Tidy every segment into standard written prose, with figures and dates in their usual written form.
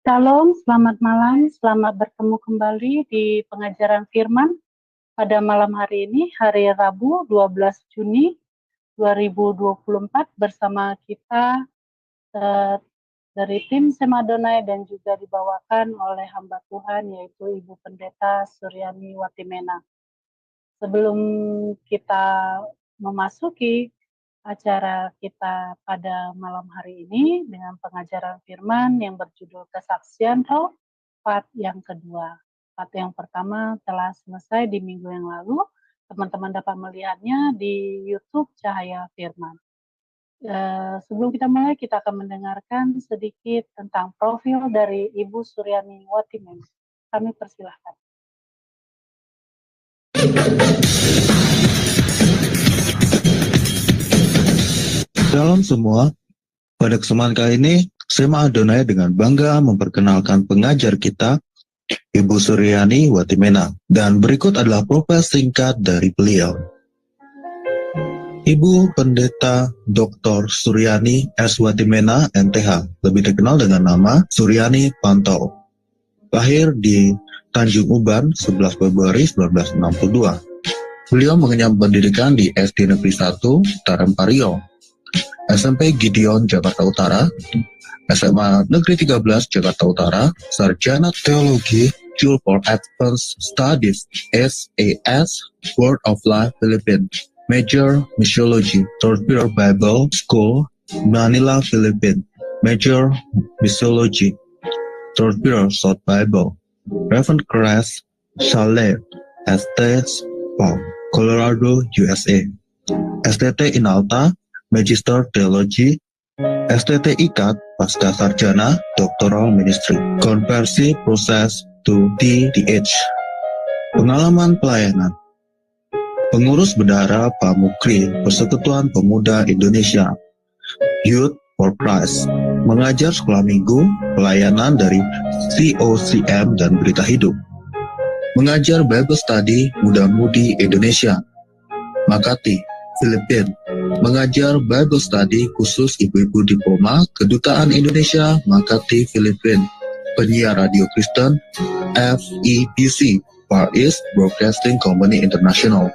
Shalom, selamat malam, selamat bertemu kembali di pengajaran firman pada malam hari ini, hari Rabu 12 Juni 2024 bersama kita dari tim Sema Adonai dan juga dibawakan oleh hamba Tuhan yaitu Ibu Pendeta Suryani Watimena. Sebelum kita memasuki acara kita pada malam hari ini dengan pengajaran firman yang berjudul Kesaksian Roh, part yang kedua. Part yang pertama telah selesai di minggu yang lalu. Teman-teman dapat melihatnya di YouTube Cahaya Firman. Sebelum kita mulai, kita akan mendengarkan sedikit tentang profil dari Ibu Suryani Watimena. Kami persilahkan. Shalom semua, pada kesempatan kali ini, Sema Adonai dengan bangga memperkenalkan pengajar kita, Ibu Suryani Watimena, dan berikut adalah profil singkat dari beliau. Ibu Pendeta Dr. Suryani S. Watimena, MTH, lebih dikenal dengan nama Suryani Pantau. Lahir di Tanjung Uban, 11 Februari 1962. Beliau mengenyam pendidikan di SD Negeri 1, Tarempa Riau, SMP Gideon Jakarta Utara, SMA Negeri 13 Jakarta Utara, Sarjana Teologi, School for Advanced Studies SAS, Word of Life Philippines, Major Missiology, Torpedo Bible School, Manila, Philippines, Major Missiology, Torpedo South Bible, Reverend Crest Chalet, Estates, Colorado, USA, STT Inalta, Magister Theology, STT IKAT, Pasca Sarjana, Doctoral Ministry, Konversi Proses to DTH. Pengalaman pelayanan. Pengurus Bendahara Pamukri, Persekutuan Pemuda Indonesia, Youth for Christ, mengajar sekolah minggu, pelayanan dari COCM dan Berita Hidup, mengajar Bible Study Muda-Mudi Indonesia, Makati, Filipina, mengajar Bible Study khusus ibu-ibu diploma Kedutaan Indonesia Makati Filipina, penyiar radio Kristen FEBC, Far East Broadcasting Company International,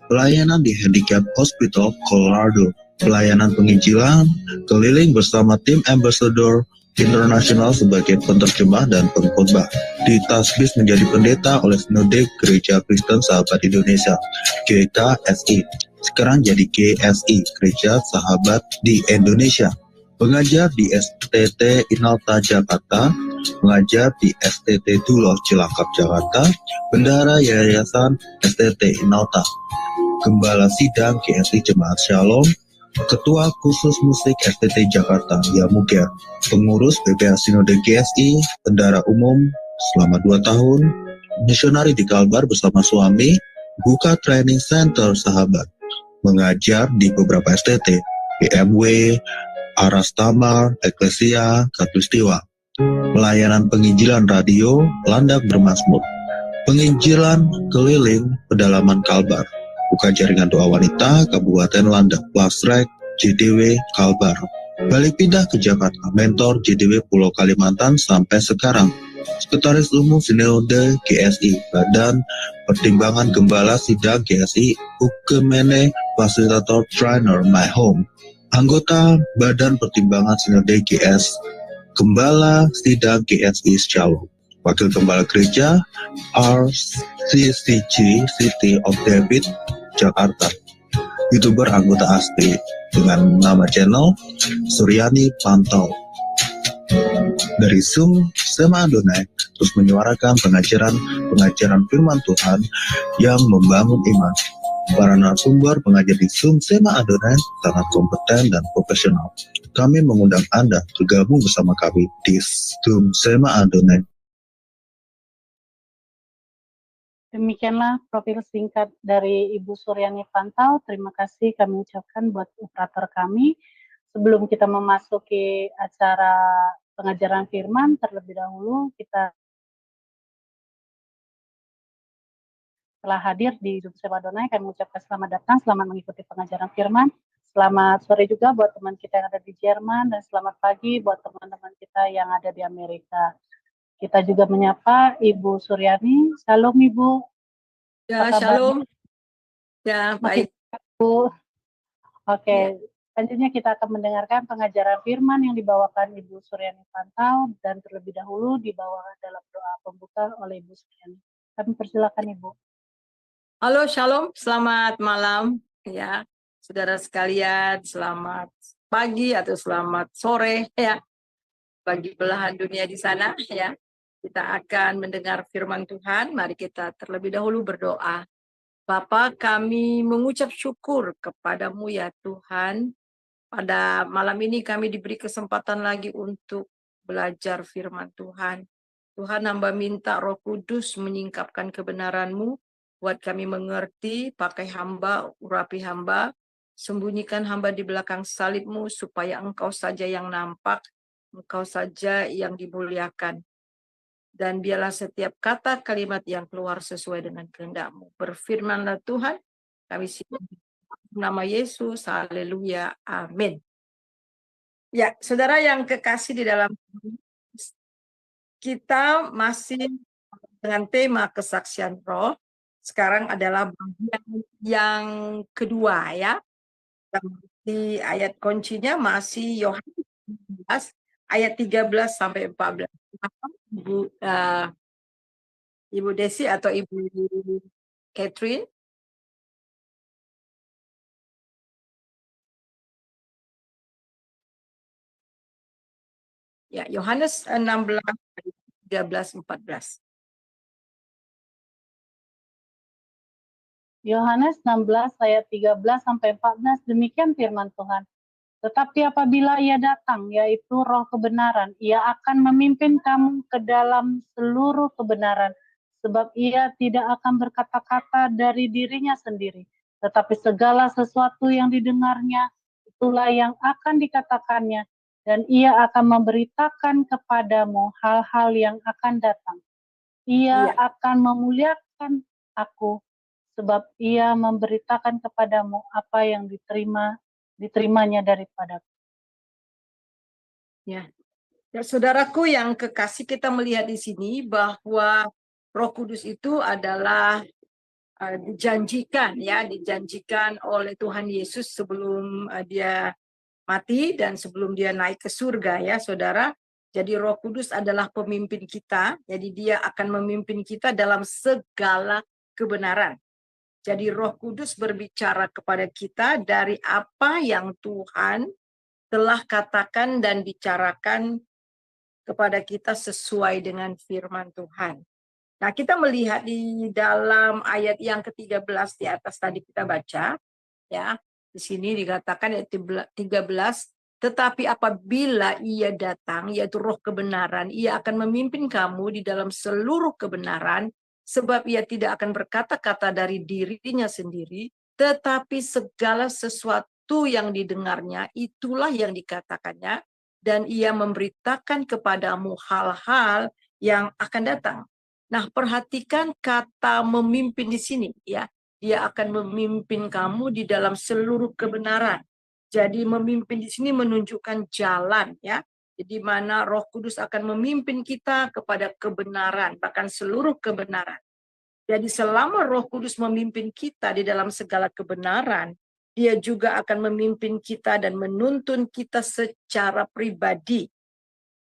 pelayanan di Handicap Hospital Colorado, pelayanan penginjilan keliling bersama tim Ambassador Internasional sebagai penerjemah dan pengkhotbah. Ditasbih menjadi pendeta oleh Sinode Gereja Kristen Sahabat Indonesia GKSI. Sekarang jadi GSI, Gereja Sahabat di Indonesia. Pengajar di STT Inalta Jakarta, mengajar di STT Duloh Cilacap Jakarta, bendahara Yayasan STT Inalta, Gembala Sidang GSI Jemaat Shalom, Ketua Khusus Musik STT Jakarta, Yamuger, pengurus BPH Sinode GSI, bendahara umum selama 2 tahun, misionari di Kalbar bersama suami, buka training center sahabat, mengajar di beberapa STT, BMW, Aras Tamar, Eklesia, Katulistiwa, pelayanan penginjilan radio, Landak Bermazmur, penginjilan keliling pedalaman Kalbar, buka jaringan doa wanita, Kabupaten Landak, Lasrek, JDW, Kalbar, balik pindah ke Jakarta, mentor JDW Pulau Kalimantan sampai sekarang, Sekretaris Umum Sinode GSI, Badan Pertimbangan Gembala Sidang GSI, Ukemene Fasilitator Trainer My Home, anggota Badan Pertimbangan Sinode GS, Gembala Sidang GSI Shalom, Wakil Gembala Gereja RCCG City of David, Jakarta, YouTuber anggota ASTI dengan nama channel Suryani Pantau. Dari Zoom Sema Adonai terus menyuarakan pengajaran firman Tuhan yang membangun iman. Para narasumber pengajar di Zoom Sema Adonai sangat kompeten dan profesional. Kami mengundang Anda bergabung bersama kami di Zoom Sema Adonai. Demikianlah profil singkat dari Ibu Suryani Pantau. Terima kasih kami ucapkan buat operator kami. Sebelum kita memasuki acara pengajaran firman, terlebih dahulu kita telah hadir di Zoom Sema Adonai. Kami mengucapkan selamat datang, selamat mengikuti pengajaran firman. Selamat sore juga buat teman kita yang ada di Jerman, dan selamat pagi buat teman-teman kita mereka yang ada di Amerika. Kita juga menyapa Ibu Suryani. Shalom Ibu. Ya, Apa kabar? shalom. Ya, Masih baik. Bu. Oke, Ya. selanjutnya kita akan mendengarkan pengajaran firman yang dibawakan Ibu Suryani Pantau dan terlebih dahulu dibawakan dalam doa pembuka oleh Ibu Suryani. Kami persilakan Ibu. Halo, shalom. Selamat malam. Ya, saudara sekalian, selamat pagi atau selamat sore ya. Bagi belahan dunia di sana ya. Kita akan mendengar firman Tuhan. Mari kita terlebih dahulu berdoa. Bapa, kami mengucap syukur kepadamu ya Tuhan. Pada malam ini kami diberi kesempatan lagi untuk belajar firman Tuhan. Tuhan, hamba minta Roh Kudus menyingkapkan kebenaran-Mu, buat kami mengerti, pakai hamba, urapi hamba, sembunyikan hamba di belakang salib-Mu, supaya Engkau saja yang nampak, Engkau saja yang dimuliakan. Dan biarlah setiap kata kalimat yang keluar sesuai dengan kehendak-Mu. Berfirmanlah Tuhan, kami siap nama Yesus, haleluya, amin. Ya, saudara yang kekasih di dalam, kita masih dengan tema kesaksian roh. Sekarang adalah bagian yang kedua ya. Di ayat kuncinya masih Yohanes 11 ayat 13 sampai 14. Ibu Desi atau Ibu Catherine? Ya, Yohanes 16 13 14. Yohanes 16 ayat 13 sampai 14, demikian firman Tuhan. Tetapi apabila ia datang, yaitu Roh kebenaran, ia akan memimpin kamu ke dalam seluruh kebenaran, sebab ia tidak akan berkata-kata dari dirinya sendiri, tetapi segala sesuatu yang didengarnya, itulah yang akan dikatakannya, dan ia akan memberitakan kepadamu hal-hal yang akan datang. Ia akan memuliakan aku, sebab ia memberitakan kepadamu apa yang diterimanya daripadaku. Ya. Ya, saudaraku yang kekasih, kita melihat di sini bahwa Roh Kudus itu adalah dijanjikan oleh Tuhan Yesus sebelum dia mati dan sebelum dia naik ke surga ya, saudara. Jadi Roh Kudus adalah pemimpin kita, jadi dia akan memimpin kita dalam segala kebenaran. Jadi Roh Kudus berbicara kepada kita dari apa yang Tuhan telah katakan dan bicarakan kepada kita sesuai dengan firman Tuhan. Nah, kita melihat di dalam ayat yang ke-13 di atas tadi kita baca, ya. Di sini dikatakan ayat 13, tetapi apabila ia datang, yaitu Roh kebenaran, ia akan memimpin kamu di dalam seluruh kebenaran, sebab ia tidak akan berkata-kata dari dirinya sendiri, tetapi segala sesuatu yang didengarnya, itulah yang dikatakannya, dan ia memberitakan kepadamu hal-hal yang akan datang. Nah, perhatikan kata memimpin di sini, ya. Dia akan memimpin kamu di dalam seluruh kebenaran. Jadi memimpin di sini menunjukkan jalan, ya. Jadi mana Roh Kudus akan memimpin kita kepada kebenaran, bahkan seluruh kebenaran. Jadi selama Roh Kudus memimpin kita di dalam segala kebenaran, dia juga akan memimpin kita dan menuntun kita secara pribadi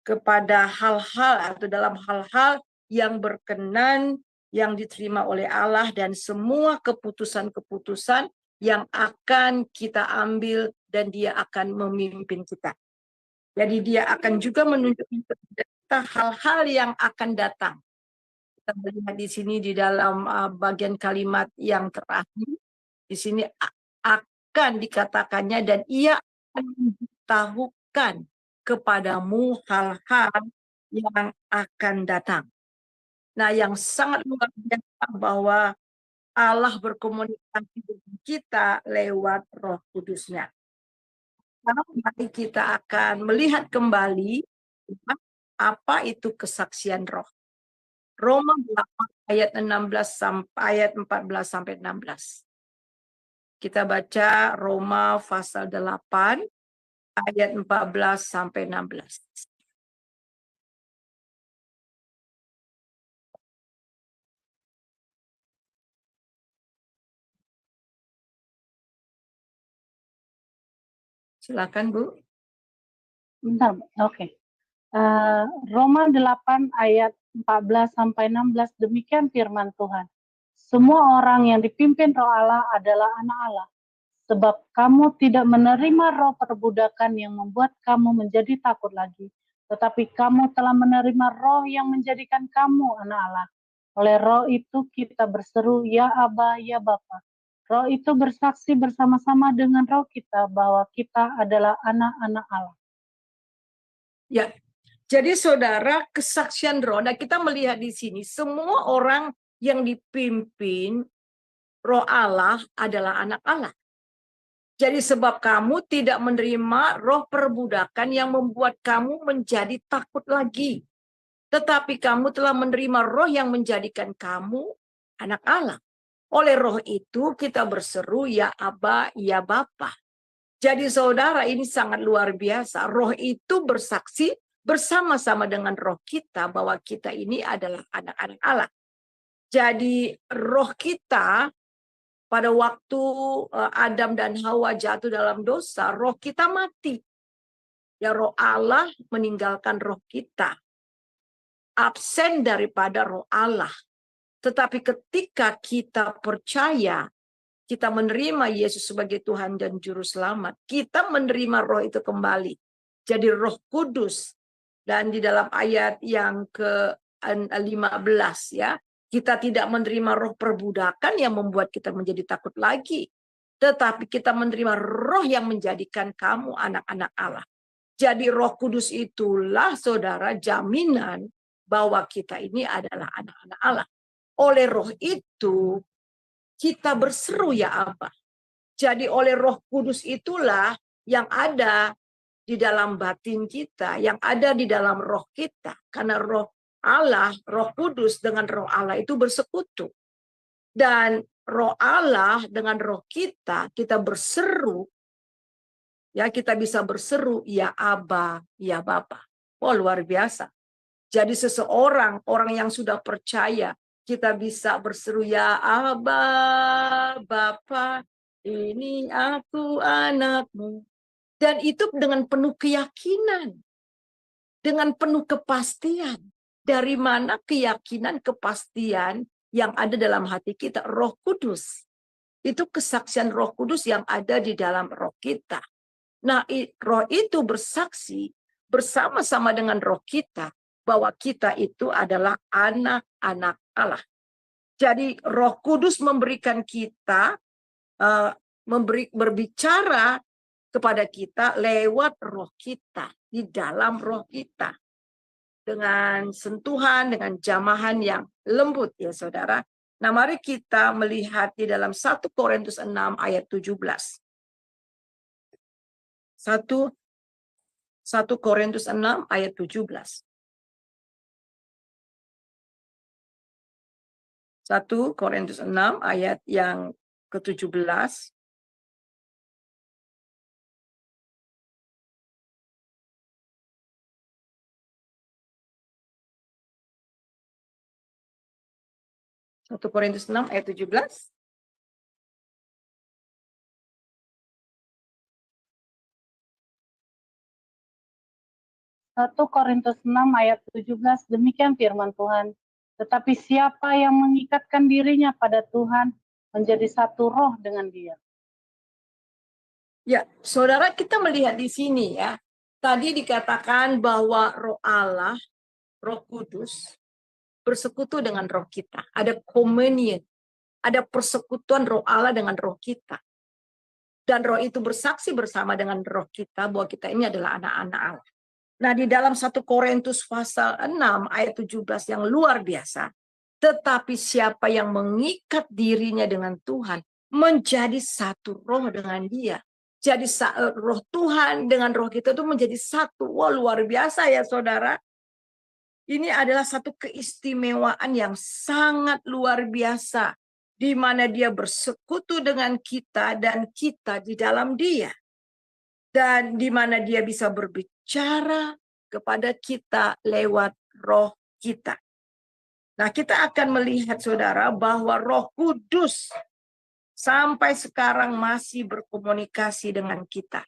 kepada hal-hal atau dalam hal-hal yang berkenan, yang diterima oleh Allah, dan semua keputusan-keputusan yang akan kita ambil dan dia akan memimpin kita. Jadi dia akan juga menunjukkan kepada kita hal-hal yang akan datang. Kita melihat di sini di dalam bagian kalimat yang terakhir, di sini akan dikatakannya dan ia akan memberitahukan kepadamu hal-hal yang akan datang. Nah, yang sangat luar biasa bahwa Allah berkomunikasi dengan kita lewat Roh Kudusnya. Sekarang mari kita akan melihat kembali apa itu kesaksian roh. Roma 8 ayat 16 sampai ayat 14 sampai 16. Kita baca Roma pasal 8 ayat 14 sampai 16. Silakan Bu. Bentar, oke. Roma 8 ayat 14 sampai 16, demikian firman Tuhan. Semua orang yang dipimpin Roh Allah adalah anak Allah. Sebab kamu tidak menerima roh perbudakan yang membuat kamu menjadi takut lagi, tetapi kamu telah menerima roh yang menjadikan kamu anak Allah. Oleh roh itu kita berseru, ya Aba, ya Bapa. Roh itu bersaksi bersama-sama dengan roh kita bahwa kita adalah anak-anak Allah. Ya, jadi saudara, kesaksian roh, nah kita melihat di sini semua orang yang dipimpin Roh Allah adalah anak Allah. Jadi sebab kamu tidak menerima roh perbudakan yang membuat kamu menjadi takut lagi. Tetapi kamu telah menerima roh yang menjadikan kamu anak Allah. Oleh roh itu kita berseru, ya Aba, ya Bapa. Jadi saudara, ini sangat luar biasa. Roh itu bersaksi bersama-sama dengan roh kita bahwa kita ini adalah anak-anak Allah. Jadi roh kita pada waktu Adam dan Hawa jatuh dalam dosa, roh kita mati. Ya, roh Allah meninggalkan roh kita. Absen daripada roh Allah. Tetapi ketika kita percaya, kita menerima Yesus sebagai Tuhan dan Juru Selamat, kita menerima roh itu kembali. Jadi roh kudus. Dan di dalam ayat yang ke-15 ya, kita tidak menerima roh perbudakan yang membuat kita menjadi takut lagi. Tetapi kita menerima roh yang menjadikan kamu anak-anak Allah. Jadi roh kudus itulah saudara jaminan bahwa kita ini adalah anak-anak Allah. Oleh roh itu kita berseru ya Aba. Jadi oleh roh kudus itulah yang ada di dalam batin kita, yang ada di dalam roh kita. Karena roh Allah, roh kudus dengan roh Allah itu bersekutu. Dan roh Allah dengan roh kita berseru, ya kita bisa berseru, ya Aba, ya Bapa. Oh luar biasa. Jadi seseorang, orang yang sudah percaya, kita bisa berseru, ya Aba, Bapa, ini aku anakmu. Dan itu dengan penuh keyakinan. Dengan penuh kepastian. Dari mana keyakinan, kepastian yang ada dalam hati kita? Roh Kudus. Itu kesaksian Roh Kudus yang ada di dalam roh kita. Nah, roh itu bersaksi bersama-sama dengan roh kita bahwa kita itu adalah anak-anak Allah. Jadi Roh Kudus memberikan kita, berbicara kepada kita lewat roh kita, di dalam roh kita. Dengan sentuhan, dengan jamahan yang lembut ya saudara. Nah mari kita melihat di dalam 1 Korintus 6 ayat 17. 1 Korintus 6 ayat 17. 1 Korintus 6 ayat yang ke-17. Satu Korintus 6 ayat 17. 1 Korintus 6 ayat 17, demikian firman Tuhan. Tetapi siapa yang mengikatkan dirinya pada Tuhan menjadi satu roh dengan Dia. Ya, saudara kita melihat di sini ya. Tadi dikatakan bahwa roh Allah, roh kudus, bersekutu dengan roh kita. Ada communion, ada persekutuan roh Allah dengan roh kita. Dan roh itu bersaksi bersama dengan roh kita bahwa kita ini adalah anak-anak Allah. Nah, di dalam 1 Korintus pasal 6 ayat 17 yang luar biasa. Tetapi siapa yang mengikat dirinya dengan Tuhan menjadi satu roh dengan Dia. Jadi roh Tuhan dengan roh kita itu menjadi satu. Wah, luar biasa ya saudara. Ini adalah satu keistimewaan yang sangat luar biasa. Di mana Dia bersekutu dengan kita dan kita di dalam Dia. Dan di mana Dia bisa berbicara kepada kita lewat roh kita. Nah, kita akan melihat saudara bahwa Roh Kudus sampai sekarang masih berkomunikasi dengan kita.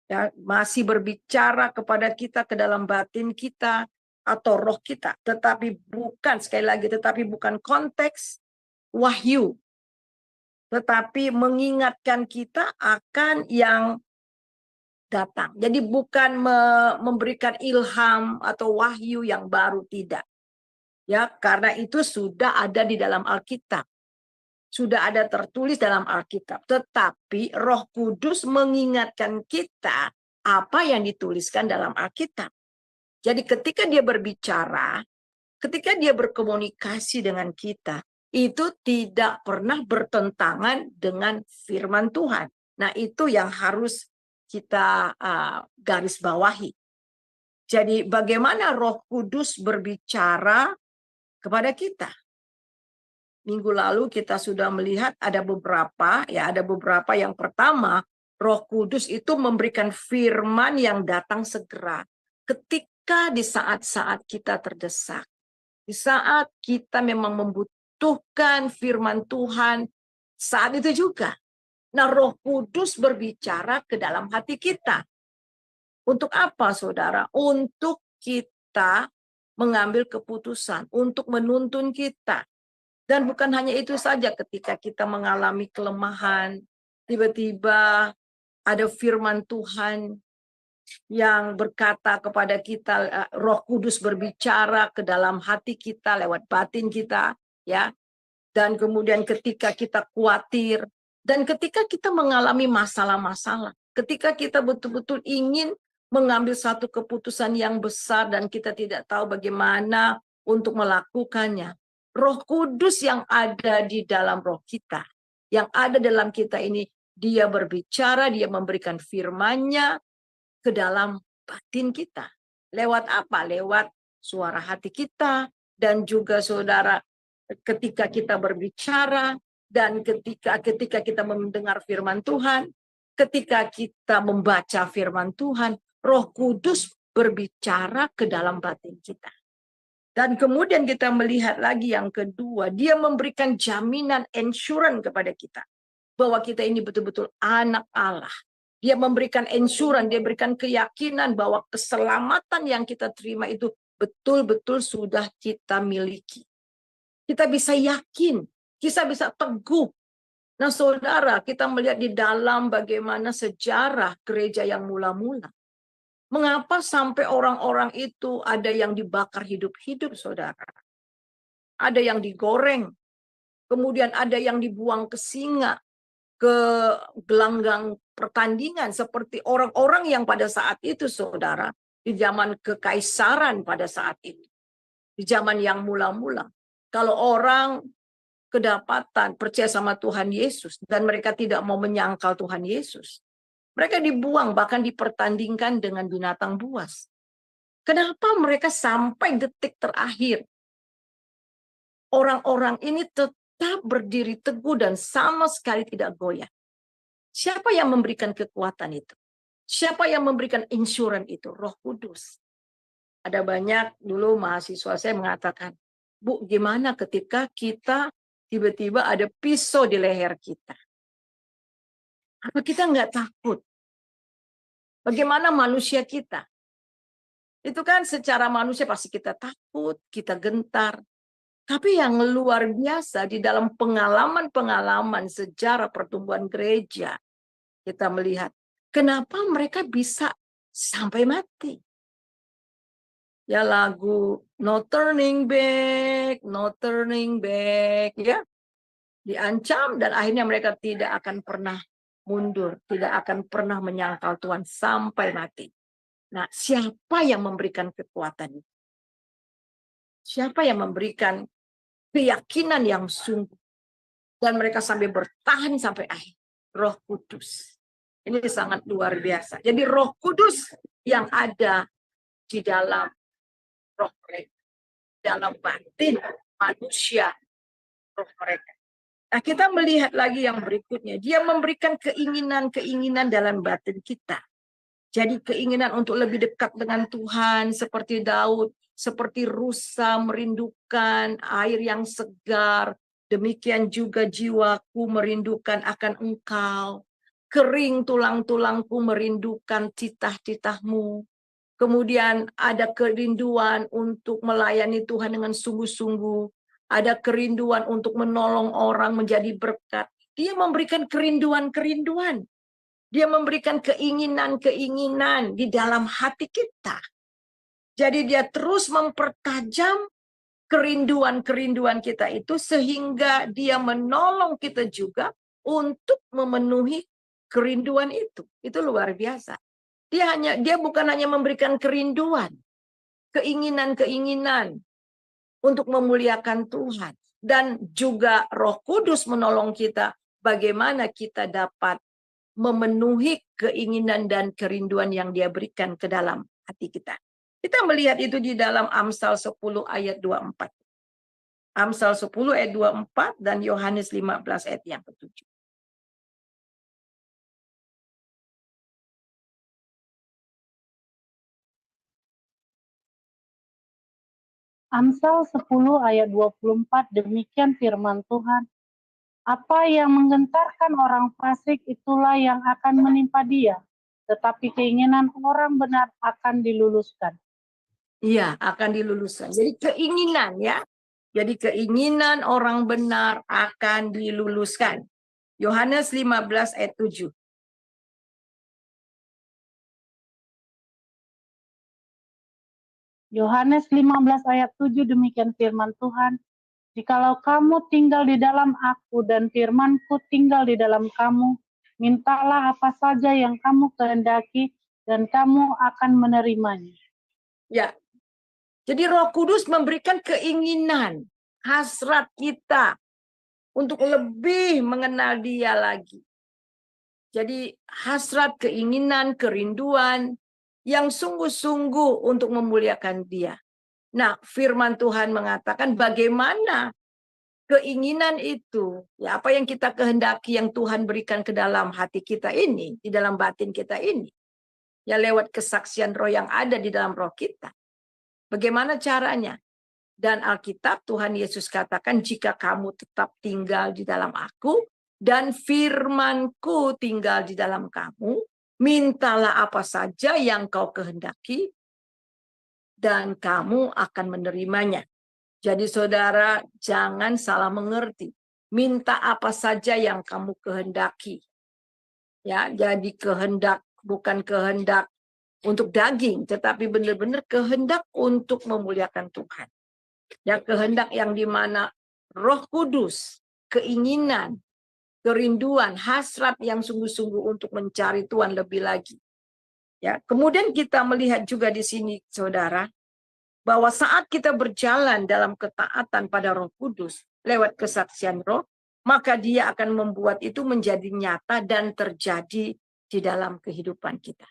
Ya, masih berbicara kepada kita ke dalam batin kita atau roh kita, tetapi bukan, sekali lagi, tetapi bukan konteks wahyu, tetapi mengingatkan kita akan yang datang. Jadi bukan memberikan ilham atau wahyu yang baru, tidak. Ya, karena itu sudah ada di dalam Alkitab. Sudah ada tertulis dalam Alkitab. Tetapi Roh Kudus mengingatkan kita apa yang dituliskan dalam Alkitab. Jadi ketika dia berbicara, ketika dia berkomunikasi dengan kita, itu tidak pernah bertentangan dengan firman Tuhan. Nah, itu yang harus kita garis bawahi. Jadi bagaimana Roh Kudus berbicara kepada kita? Minggu lalu kita sudah melihat ada beberapa, yang pertama, Roh Kudus itu memberikan firman yang datang segera ketika di saat-saat kita terdesak. Di saat kita memang membutuhkan firman Tuhan, saat itu juga. Nah, Roh Kudus berbicara ke dalam hati kita. Untuk apa, saudara? Untuk kita mengambil keputusan, untuk menuntun kita. Dan bukan hanya itu saja, ketika kita mengalami kelemahan, tiba-tiba ada firman Tuhan yang berkata kepada kita, Roh Kudus berbicara ke dalam hati kita lewat batin kita, ya. Dan kemudian ketika kita khawatir, dan ketika kita mengalami masalah-masalah, ketika kita betul-betul ingin mengambil satu keputusan yang besar dan kita tidak tahu bagaimana untuk melakukannya, Roh Kudus yang ada di dalam roh kita, yang ada dalam kita ini, dia berbicara, dia memberikan firman-Nya ke dalam batin kita. Lewat apa? Lewat suara hati kita, dan juga saudara, ketika kita berbicara, dan ketika kita mendengar firman Tuhan, ketika kita membaca firman Tuhan, Roh Kudus berbicara ke dalam batin kita. Dan kemudian kita melihat lagi yang kedua, dia memberikan jaminan insurance kepada kita, bahwa kita ini betul-betul anak Allah. Dia memberikan insurance, dia berikan keyakinan bahwa keselamatan yang kita terima itu betul-betul sudah kita miliki. Kita bisa yakin, kita bisa teguh. Nah, saudara, kita melihat di dalam bagaimana sejarah gereja yang mula-mula. Mengapa sampai orang-orang itu ada yang dibakar hidup-hidup, saudara? Ada yang digoreng, kemudian ada yang dibuang ke singa, ke gelanggang pertandingan, seperti orang-orang yang pada saat itu, saudara, di zaman kekaisaran pada saat itu, di zaman yang mula-mula. Kalau orang kedapatan percaya sama Tuhan Yesus dan mereka tidak mau menyangkal Tuhan Yesus, mereka dibuang, bahkan dipertandingkan dengan binatang buas. Kenapa mereka sampai detik terakhir? Orang-orang ini tetap berdiri teguh dan sama sekali tidak goyah. Siapa yang memberikan kekuatan itu? Siapa yang memberikan insurans itu? Roh Kudus. Ada banyak dulu mahasiswa saya mengatakan, Bu, gimana ketika kita tiba-tiba ada pisau di leher kita? Apa kita nggak takut? Bagaimana manusia kita? Itu kan secara manusia pasti kita takut, kita gentar. Tapi yang luar biasa di dalam pengalaman-pengalaman sejarah pertumbuhan gereja, kita melihat kenapa mereka bisa sampai mati. Ya, lagu No Turning Back, No Turning Back, ya. Diancam dan akhirnya mereka tidak akan pernah mundur, tidak akan pernah menyangkal Tuhan sampai mati. Nah, siapa yang memberikan kekuatan itu? Siapa yang memberikan keyakinan yang sungguh? Dan mereka sampai bertahan sampai akhir. Roh Kudus. Ini sangat luar biasa. Jadi Roh Kudus yang ada di dalam roh mereka, dalam batin manusia roh mereka. Nah, kita melihat lagi yang berikutnya. Dia memberikan keinginan-keinginan dalam batin kita. Jadi keinginan untuk lebih dekat dengan Tuhan, seperti Daud, seperti rusa merindukan air yang segar. Demikian juga jiwaku merindukan akan Engkau. kering tulang-tulangku merindukan titah-titahmu. Kemudian ada kerinduan untuk melayani Tuhan dengan sungguh-sungguh. Ada kerinduan untuk menolong orang menjadi berkat. Dia memberikan kerinduan-kerinduan. Dia memberikan keinginan-keinginan di dalam hati kita. Jadi dia terus mempertajam kerinduan-kerinduan kita itu sehingga dia menolong kita juga untuk memenuhi kerinduan itu. Itu luar biasa. Dia bukan hanya memberikan kerinduan, keinginan-keinginan untuk memuliakan Tuhan. Dan juga Roh Kudus menolong kita bagaimana kita dapat memenuhi keinginan dan kerinduan yang dia berikan ke dalam hati kita. Kita melihat itu di dalam Amsal 10 ayat 24. Amsal 10 ayat 24 dan Yohanes 15 ayat yang ke-7. Amsal 10 ayat 24, demikian firman Tuhan. Apa yang menggentarkan orang fasik itulah yang akan menimpa dia, tetapi keinginan orang benar akan diluluskan. Iya, akan diluluskan. Jadi keinginan ya. Jadi keinginan orang benar akan diluluskan. Yohanes 15 ayat 7. Yohanes 15 ayat 7, demikian firman Tuhan. Jikalau kamu tinggal di dalam aku dan firmanku tinggal di dalam kamu, mintalah apa saja yang kamu kehendaki dan kamu akan menerimanya. Ya. Jadi Roh Kudus memberikan keinginan, hasrat kita untuk lebih mengenal Dia lagi. Jadi hasrat, keinginan, kerinduan yang sungguh-sungguh untuk memuliakan Dia. Nah, firman Tuhan mengatakan bagaimana keinginan itu, ya apa yang kita kehendaki yang Tuhan berikan ke dalam hati kita ini, di dalam batin kita ini, ya lewat kesaksian roh yang ada di dalam roh kita. Bagaimana caranya? Dan Alkitab Tuhan Yesus katakan, jika kamu tetap tinggal di dalam aku dan firmanku tinggal di dalam kamu, mintalah apa saja yang kau kehendaki dan kamu akan menerimanya. Jadi saudara jangan salah mengerti. Minta apa saja yang kamu kehendaki. Ya, jadi kehendak bukan kehendak untuk daging, tetapi benar-benar kehendak untuk memuliakan Tuhan. Ya, kehendak yang dimana Roh Kudus, keinginan, kerinduan, hasrat yang sungguh-sungguh untuk mencari Tuhan lebih lagi. Ya, kemudian kita melihat juga di sini, saudara, bahwa saat kita berjalan dalam ketaatan pada Roh Kudus lewat kesaksian Roh, maka Dia akan membuat itu menjadi nyata dan terjadi di dalam kehidupan kita.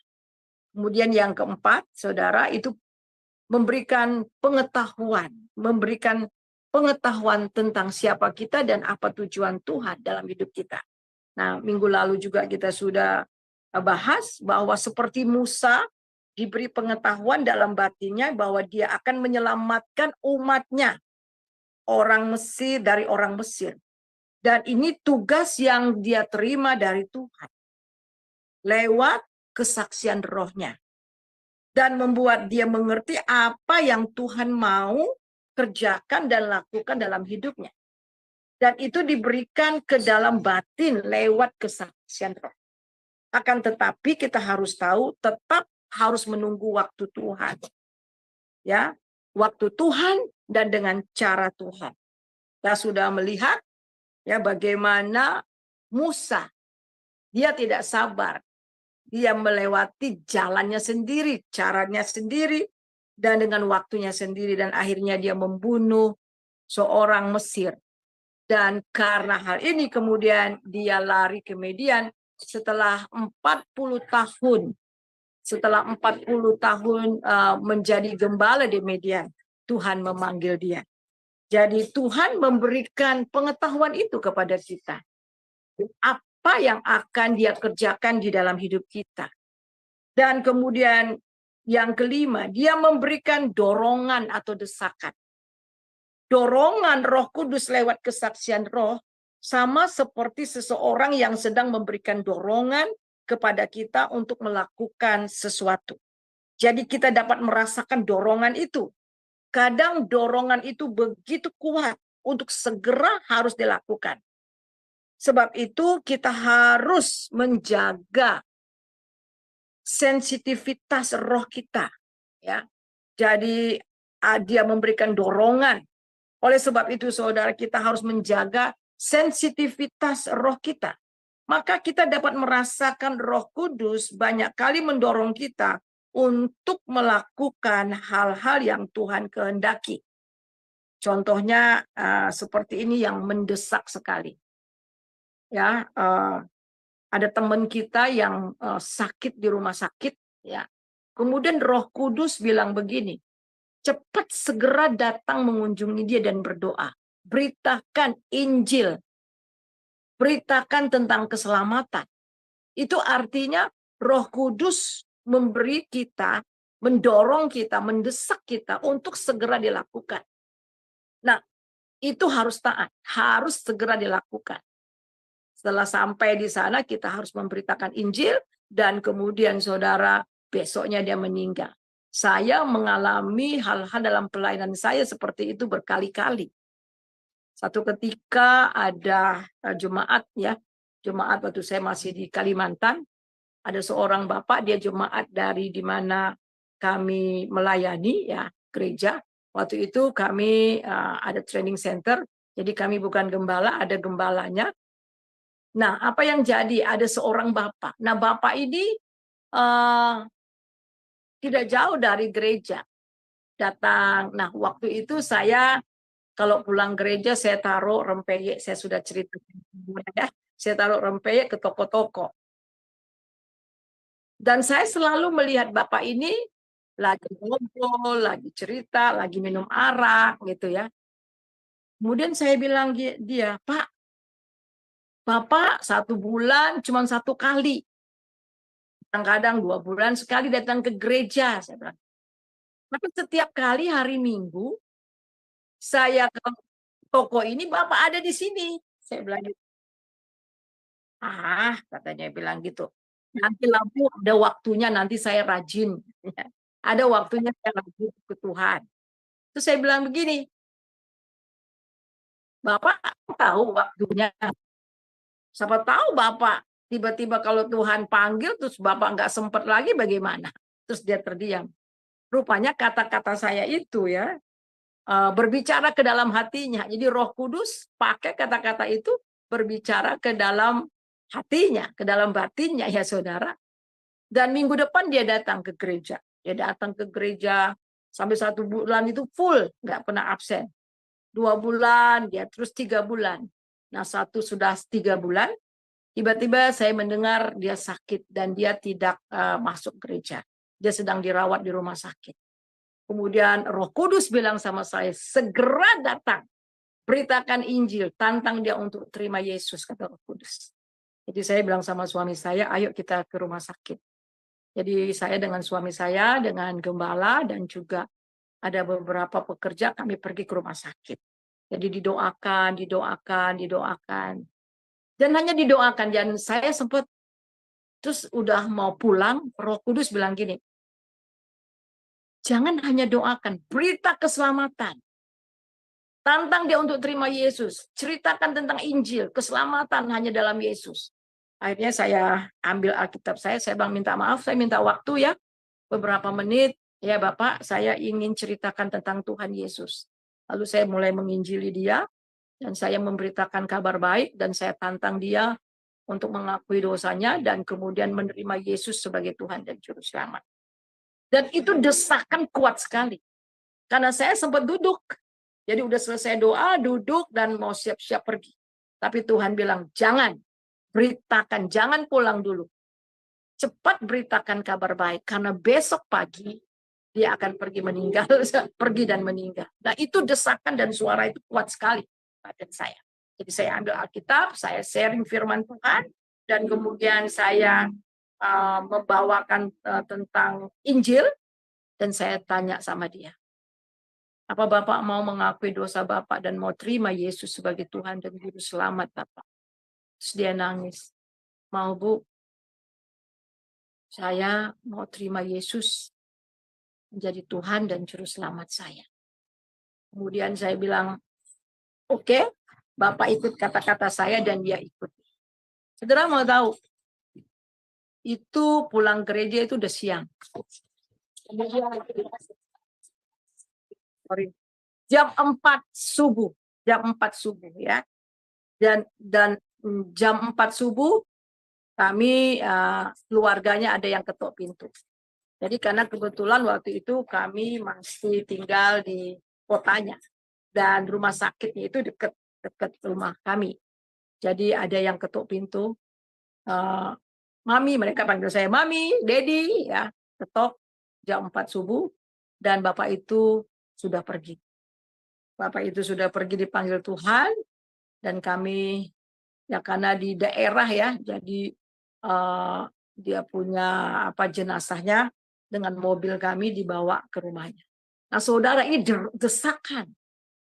Kemudian yang keempat, saudara, itu memberikan pengetahuan tentang siapa kita dan apa tujuan Tuhan dalam hidup kita. Nah, minggu lalu juga kita sudah bahas bahwa seperti Musa diberi pengetahuan dalam batinnya bahwa dia akan menyelamatkan umatnya, orang Mesir dari orang Mesir. Dan ini tugas yang dia terima dari Tuhan lewat kesaksian rohnya. Dan membuat dia mengerti apa yang Tuhan mau kerjakan dan lakukan dalam hidupnya. Dan itu diberikan ke dalam batin lewat kesaksian roh. Akan tetapi kita harus tahu tetap harus menunggu waktu Tuhan. Ya, waktu Tuhan dan dengan cara Tuhan. Kita sudah melihat ya bagaimana Musa, dia tidak sabar. Dia melewati jalannya sendiri, caranya sendiri, dan dengan waktunya sendiri. Dan akhirnya dia membunuh seorang Mesir. Dan karena hal ini kemudian dia lari ke Midian setelah 40 tahun. Setelah 40 tahun menjadi gembala di Midian, Tuhan memanggil dia. Jadi Tuhan memberikan pengetahuan itu kepada kita. Apa yang akan dia kerjakan di dalam hidup kita. Dan kemudian yang kelima, dia memberikan dorongan atau desakan. Dorongan Roh Kudus lewat kesaksian roh, sama seperti seseorang yang sedang memberikan dorongan kepada kita untuk melakukan sesuatu. Jadi kita dapat merasakan dorongan itu. Kadang dorongan itu begitu kuat untuk segera harus dilakukan. Sebab itu kita harus menjaga sensitivitas roh kita, ya. Jadi dia memberikan dorongan. Oleh sebab itu saudara, kita harus menjaga sensitivitas roh kita. Maka kita dapat merasakan Roh Kudus banyak kali mendorong kita untuk melakukan hal-hal yang Tuhan kehendaki. Contohnya seperti ini yang mendesak sekali. Ya, ada teman kita yang sakit di rumah sakit, ya. Kemudian Roh Kudus bilang begini, cepat segera datang mengunjungi dia dan berdoa. Beritakan Injil. Beritakan tentang keselamatan. Itu artinya Roh Kudus memberi kita, mendorong kita, mendesak kita untuk segera dilakukan. Nah, itu harus taat, harus segera dilakukan. Setelah sampai di sana, kita harus memberitakan Injil, dan kemudian saudara, besoknya dia meninggal. Saya mengalami hal-hal dalam pelayanan saya seperti itu berkali-kali. Satu ketika ada jemaat, ya, jemaat waktu saya masih di Kalimantan, ada seorang bapak, dia jemaat dari di mana kami melayani, ya, gereja. Waktu itu kami ada training center, jadi kami bukan gembala, ada gembalanya. Nah, apa yang jadi? Ada seorang bapak. Nah, bapak ini tidak jauh dari gereja. Datang. Nah, waktu itu saya kalau pulang gereja, saya taruh rempeyek, saya sudah cerita. Ya. Saya taruh rempeyek ke toko-toko. Dan saya selalu melihat bapak ini lagi ngobrol, lagi cerita, lagi minum arak, gitu ya. Kemudian saya bilang dia, Pak, Bapak 1 bulan cuma 1 kali. Kadang-kadang 2 bulan sekali datang ke gereja, saya bilang. Tapi setiap kali hari Minggu, saya ke toko ini, Bapak ada di sini. Saya bilang gitu. Katanya bilang gitu. Nanti lampu ada waktunya, nanti saya rajin. Ada waktunya saya rajin ke Tuhan. Terus saya bilang begini, Bapak tahu waktunya. Siapa tahu Bapak tiba-tiba kalau Tuhan panggil, terus Bapak nggak sempat lagi bagaimana? Terus dia terdiam. Rupanya kata-kata saya itu, ya, berbicara ke dalam hatinya. Jadi Roh Kudus pakai kata-kata itu berbicara ke dalam hatinya, ke dalam batinnya, ya saudara. Dan minggu depan dia datang ke gereja. Dia datang ke gereja sampai 1 bulan itu full, nggak pernah absen. 2 bulan, dia terus 3 bulan. Nah, sudah 3 bulan, tiba-tiba saya mendengar dia sakit dan dia tidak masuk gereja. Dia sedang dirawat di rumah sakit. Kemudian Roh Kudus bilang sama saya, segera datang, beritakan Injil, tantang dia untuk terima Yesus, kata Roh Kudus. Jadi saya bilang sama suami saya, ayo kita ke rumah sakit. Jadi saya dengan suami saya, dengan gembala, dan juga ada beberapa pekerja, kami pergi ke rumah sakit. Jadi didoakan. Dan hanya didoakan, dan saya sempat, terus udah mau pulang, Roh Kudus bilang gini, jangan hanya doakan, berita keselamatan. Tantang dia untuk terima Yesus. Ceritakan tentang Injil, keselamatan hanya dalam Yesus. Akhirnya saya ambil Alkitab saya bilang minta maaf, saya minta waktu ya, beberapa menit. Ya Bapak, saya ingin ceritakan tentang Tuhan Yesus. Lalu saya mulai menginjili dia, dan saya memberitakan kabar baik, dan saya tantang dia untuk mengakui dosanya, dan kemudian menerima Yesus sebagai Tuhan dan Juru Selamat. Dan itu desakan kuat sekali. Karena saya sempat duduk. Jadi udah selesai doa, duduk, dan mau siap-siap pergi. Tapi Tuhan bilang, jangan. Beritakan, jangan pulang dulu. Cepat beritakan kabar baik, karena besok pagi dia akan pergi meninggal, pergi dan meninggal. Nah, itu desakan dan suara itu kuat sekali pada saya. Jadi saya ambil Alkitab, saya sharing firman Tuhan, dan kemudian saya membawakan tentang Injil, dan saya tanya sama dia, Apa Bapak mau mengakui dosa Bapak dan mau terima Yesus sebagai Tuhan dan Juru Selamat Bapak? Terus dia nangis. Mau Bu, saya mau terima Yesus menjadi Tuhan dan Juru Selamat saya. Kemudian saya bilang, oke, Bapak ikut kata-kata saya dan dia ikut. Saudara mau tahu, itu pulang gereja itu udah siang. Jam 4 subuh. Jam 4 subuh ya. Dan jam 4 subuh kami keluarganya ada yang ketuk pintu. Jadi karena kebetulan waktu itu kami masih tinggal di kotanya dan rumah sakitnya itu dekat rumah kami. Jadi ada yang ketuk pintu. Mami, mereka panggil saya Mami, Dedi, ya, ketok jam 4 subuh dan Bapak itu sudah pergi. Bapak itu sudah pergi dipanggil Tuhan dan kami ya karena di daerah ya, jadi dia punya jenazahnya dengan mobil kami dibawa ke rumahnya. Nah, saudara, ini desakan.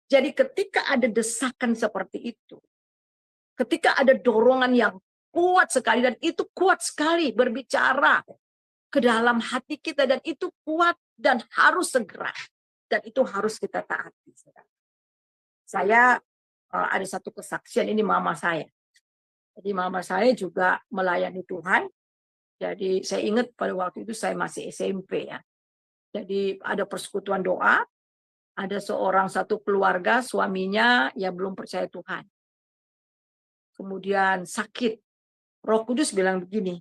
Jadi ketika ada desakan seperti itu, ketika ada dorongan yang kuat sekali dan itu kuat sekali berbicara ke dalam hati kita dan itu kuat dan harus segera dan itu harus kita taati. Saya ada satu kesaksian, ini mama saya. Jadi mama saya juga melayani Tuhan. Jadi saya ingat pada waktu itu saya masih SMP ya. Jadi ada persekutuan doa, ada satu keluarga suaminya yang belum percaya Tuhan. Kemudian sakit. Roh Kudus bilang begini,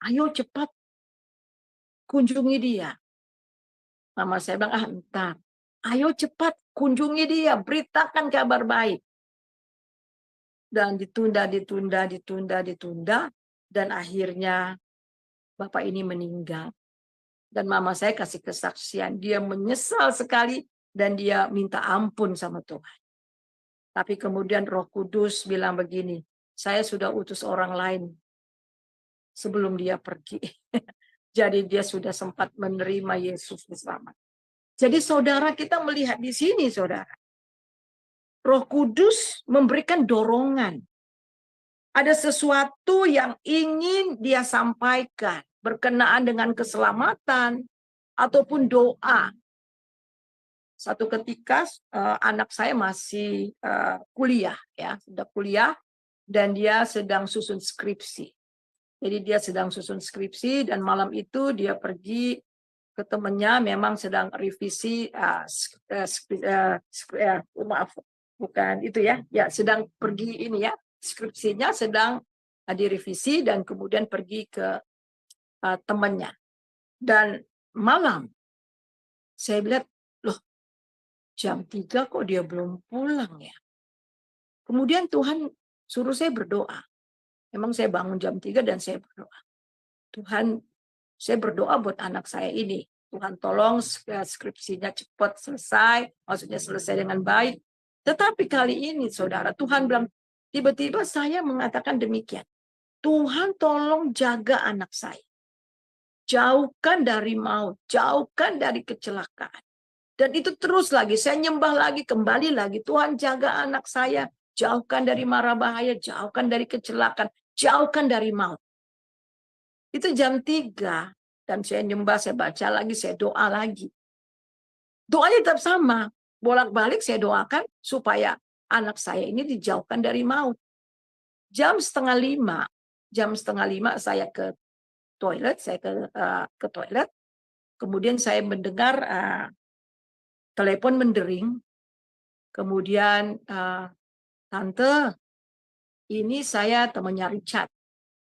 ayo cepat kunjungi dia. Mama saya bilang, entar. Ayo cepat kunjungi dia, beritakan kabar baik. Dan ditunda, dan akhirnya Bapak ini meninggal. Dan mama saya kasih kesaksian, dia menyesal sekali dan dia minta ampun sama Tuhan. Tapi kemudian Roh Kudus bilang begini, saya sudah utus orang lain sebelum dia pergi. Jadi dia sudah sempat menerima Yesus bersama. Jadi saudara, kita melihat di sini saudara. Roh Kudus memberikan dorongan. Ada sesuatu yang ingin dia sampaikan berkenaan dengan keselamatan ataupun doa. Satu ketika anak saya masih kuliah ya, sudah kuliah dan dia sedang susun skripsi. Jadi dia sedang susun skripsi dan malam itu dia pergi ke temannya memang sedang revisi maaf bukan itu ya, ya sedang pergi ini ya, skripsinya sedang direvisi dan kemudian pergi ke temannya. Dan malam saya lihat, loh jam 3 kok dia belum pulang ya. Kemudian Tuhan suruh saya berdoa. Memang saya bangun jam 3 dan saya berdoa. Tuhan, saya berdoa buat anak saya ini. Tuhan tolong skripsinya cepat selesai, maksudnya selesai dengan baik. Tetapi kali ini saudara, Tuhan bilang, tiba-tiba saya mengatakan demikian. Tuhan tolong jaga anak saya. Jauhkan dari maut, jauhkan dari kecelakaan. Dan itu terus lagi, saya nyembah lagi, kembali lagi. Tuhan jaga anak saya, jauhkan dari mara bahaya, jauhkan dari kecelakaan, jauhkan dari maut. Itu jam 3, dan saya nyembah, saya baca lagi, saya doa lagi. Doanya tetap sama, bolak-balik saya doakan supaya anak saya ini dijauhkan dari maut. Jam 4:30 saya ke toilet, ke toilet. Kemudian saya mendengar telepon mendering. Kemudian tante, ini saya temannya Richard.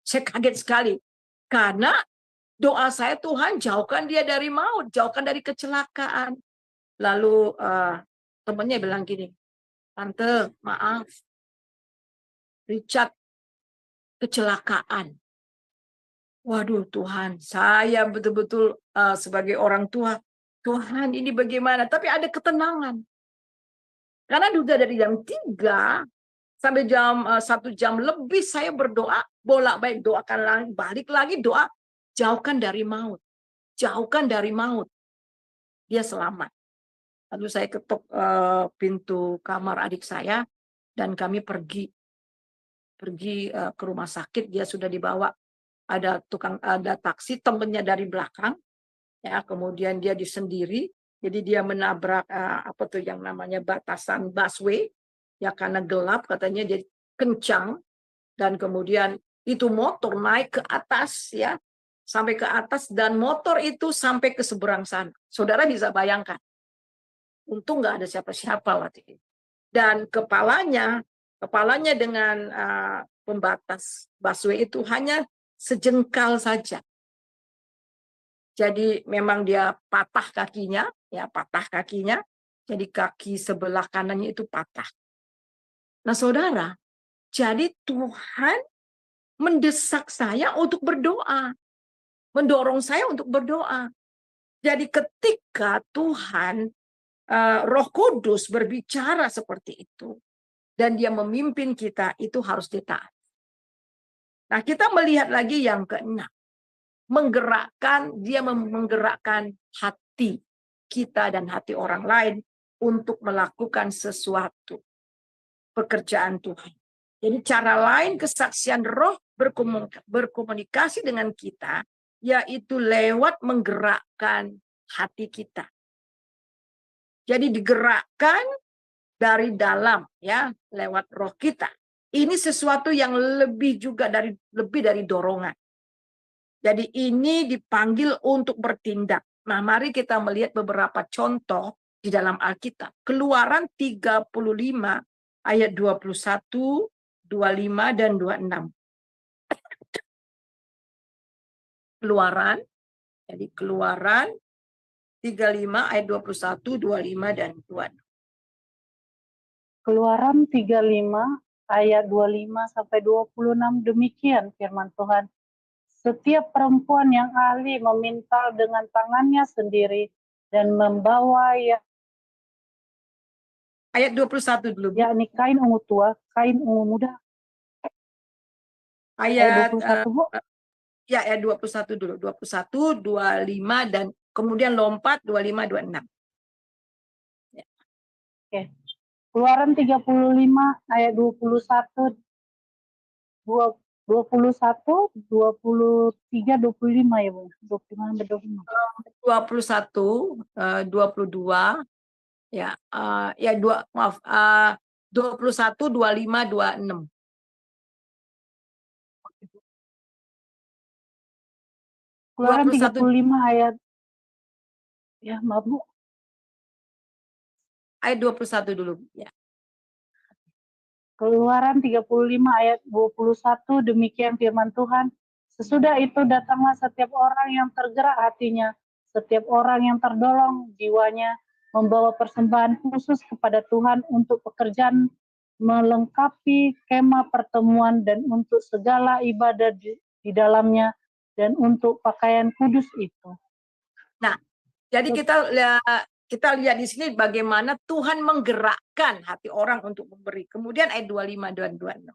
Saya kaget sekali karena doa saya, Tuhan jauhkan dia dari maut, jauhkan dari kecelakaan. Lalu temannya bilang gini, tante maaf, Richard kecelakaan. Waduh Tuhan, saya betul-betul sebagai orang tua, Tuhan ini bagaimana? Tapi ada ketenangan. Karena sudah dari jam 3 sampai jam 1 jam lebih saya berdoa, bolak-balik doakan lagi, balik lagi doa, jauhkan dari maut. Jauhkan dari maut. Dia selamat. Lalu saya ketuk pintu kamar adik saya dan kami pergi ke rumah sakit. Dia sudah dibawa, ada taksi temennya dari belakang, ya, kemudian dia disendiri, jadi dia menabrak apa tuh yang namanya batasan busway, ya, karena gelap katanya dia kencang, dan kemudian itu motor naik ke atas, ya, sampai ke atas, dan motor itu sampai ke seberang sana. Saudara bisa bayangkan, untung nggak ada siapa-siapa waktu itu. Dan kepalanya dengan pembatas busway itu hanya sejengkal saja. Jadi memang dia patah kakinya, ya, patah kakinya. Jadi kaki sebelah kanannya itu patah. Nah, saudara, jadi Tuhan mendesak saya untuk berdoa, mendorong saya untuk berdoa. Jadi ketika Tuhan, Roh Kudus berbicara seperti itu, dan dia memimpin kita, itu harus ditaati. Nah, kita melihat lagi yang keenam. Dia menggerakkan hati kita dan hati orang lain untuk melakukan sesuatu pekerjaan Tuhan. Jadi cara lain kesaksian Roh berkomunikasi dengan kita, yaitu lewat menggerakkan hati kita. Jadi digerakkan dari dalam, ya, lewat roh kita. Ini sesuatu yang lebih dari dorongan. Jadi ini dipanggil untuk bertindak. Nah, mari kita melihat beberapa contoh di dalam Alkitab. Keluaran 35 ayat 21, 25 dan 26. Keluaran 35 ayat 21, 25 dan 26. Keluaran 35 ayat 25 sampai 26, demikian firman Tuhan. Setiap perempuan yang ahli memintal dengan tangannya sendiri dan membawa Ayat 21 dulu. yakni kain ungu tua, kain ungu muda. Ayat 21, Bu. Ya, ayat 21 dulu. 21, 25 dan kemudian lompat 25, 26. Ya. Oke. Keluaran 35 ayat 21, 21, 23, 25 ya, Bu. 25, 25. 21, 22, ya, 21, 25, 26. Keluaran 21. 35 ayat, ya maaf Bu. Ayat 21 dulu, ya. Keluaran 35 ayat 21, demikian firman Tuhan. Sesudah itu datanglah setiap orang yang tergerak hatinya, setiap orang yang terdolong jiwanya, membawa persembahan khusus kepada Tuhan untuk pekerjaan melengkapi kemah pertemuan dan untuk segala ibadah di dalamnya dan untuk pakaian kudus itu. Nah, jadi kita lihat di sini bagaimana Tuhan menggerakkan hati orang untuk memberi. Kemudian ayat 25 dan 26.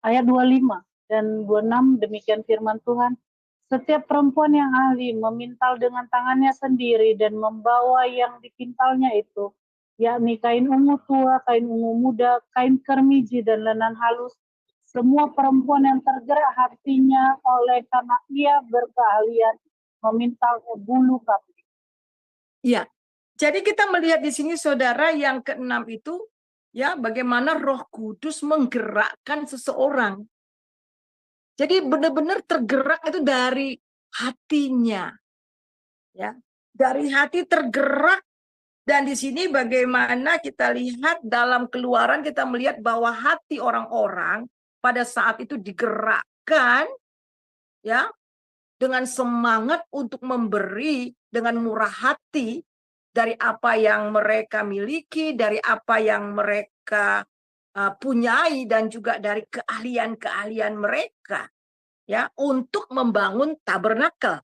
Ayat 25 dan 26, demikian firman Tuhan. Setiap perempuan yang ahli memintal dengan tangannya sendiri dan membawa yang dipintalnya itu, yakni kain ungu tua, kain ungu muda, kain kermiji, dan lenan halus. Semua perempuan yang tergerak hatinya oleh karena ia berkeahlian memintal bulu kambing. Iya. Jadi kita melihat di sini, saudara, yang keenam itu, ya, bagaimana Roh Kudus menggerakkan seseorang. Jadi benar-benar tergerak itu dari hatinya, ya, dari hati tergerak. Dan di sini bagaimana kita lihat dalam Keluaran, kita melihat bahwa hati orang-orang pada saat itu digerakkan, ya, dengan semangat untuk memberi dengan murah hati dari apa yang mereka miliki, dari apa yang mereka punyai, dan juga dari keahlian-keahlian mereka, ya, untuk membangun tabernakel.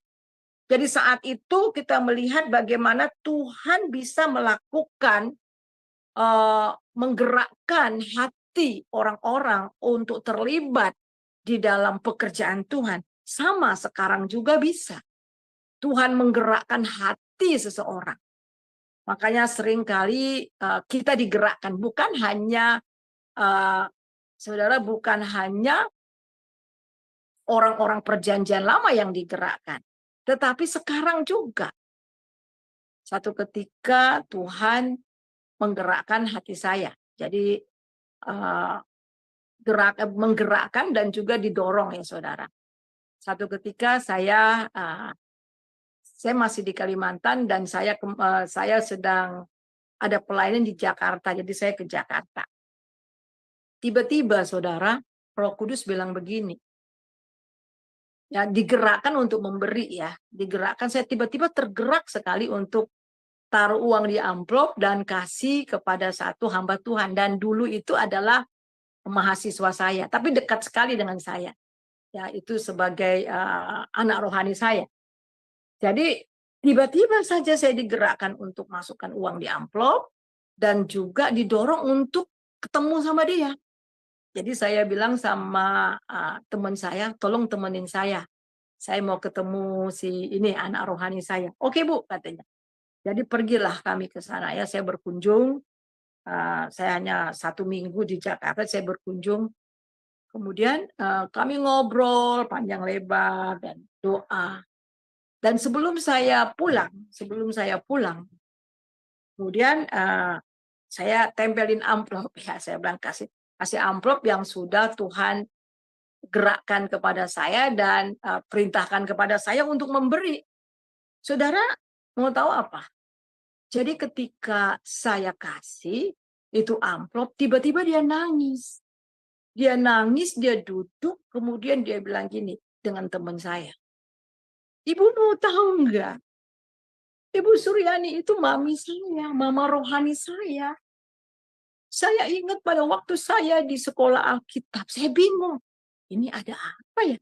Jadi saat itu kita melihat bagaimana Tuhan bisa melakukan menggerakkan hati orang-orang untuk terlibat di dalam pekerjaan Tuhan. Sama sekarang juga bisa. Tuhan menggerakkan hati seseorang. Makanya seringkali kita digerakkan, bukan hanya saudara, bukan hanya orang-orang perjanjian lama yang digerakkan, tetapi sekarang juga. Satu ketika Tuhan menggerakkan hati saya. Jadi menggerakkan dan juga didorong ya saudara. Satu ketika saya masih di Kalimantan dan saya sedang ada pelayanan di Jakarta, jadi saya ke Jakarta. Tiba-tiba saudara, Roh Kudus bilang begini, ya digerakkan untuk memberi ya, digerakkan, saya tiba-tiba tergerak sekali untuk taruh uang di amplop dan kasih kepada satu hamba Tuhan, dan dulu itu adalah mahasiswa saya, tapi dekat sekali dengan saya, ya itu sebagai anak rohani saya. Jadi tiba-tiba saja saya digerakkan untuk masukkan uang di amplop dan juga didorong untuk ketemu sama dia. Jadi saya bilang sama teman saya, tolong temenin saya mau ketemu si ini anak rohani saya. Oke Bu, katanya. Jadi pergilah kami ke sana ya, saya berkunjung. Saya hanya 1 minggu di Jakarta, saya berkunjung. Kemudian kami ngobrol panjang lebar dan doa. Dan sebelum saya pulang, kemudian saya tempelin amplop ya, saya bilang kasih amplop yang sudah Tuhan gerakkan kepada saya dan perintahkan kepada saya untuk memberi. Saudara mau tahu apa? Jadi ketika saya kasih itu amplop, tiba-tiba dia nangis. Dia nangis, dia duduk, kemudian dia bilang gini dengan teman saya. Ibu mau tahu enggak? Ibu Suryani itu mami saya, mama rohani saya. Saya ingat pada waktu saya di sekolah Alkitab, saya bingung. Ini ada apa ya?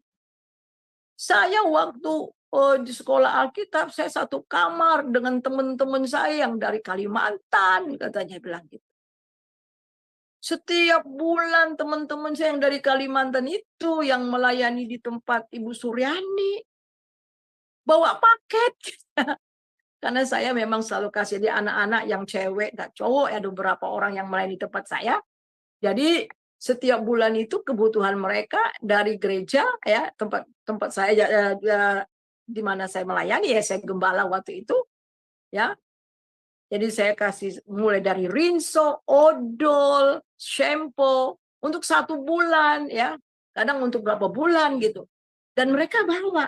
Saya waktu di sekolah Alkitab, saya satu kamar dengan teman-teman saya yang dari Kalimantan, katanya bilang gitu. Setiap bulan teman-teman saya yang dari Kalimantan itu yang melayani di tempat Ibu Suryani bawa paket. Karena saya memang selalu kasih di anak-anak yang cewek dan cowok, ada beberapa orang yang melayani di tempat saya. Jadi setiap bulan itu kebutuhan mereka dari gereja ya, tempat saya di mana saya melayani ya, saya gembala waktu itu ya. Jadi saya kasih mulai dari rinso, odol, shampoo untuk 1 bulan ya. Kadang untuk berapa bulan gitu. Dan mereka bawa.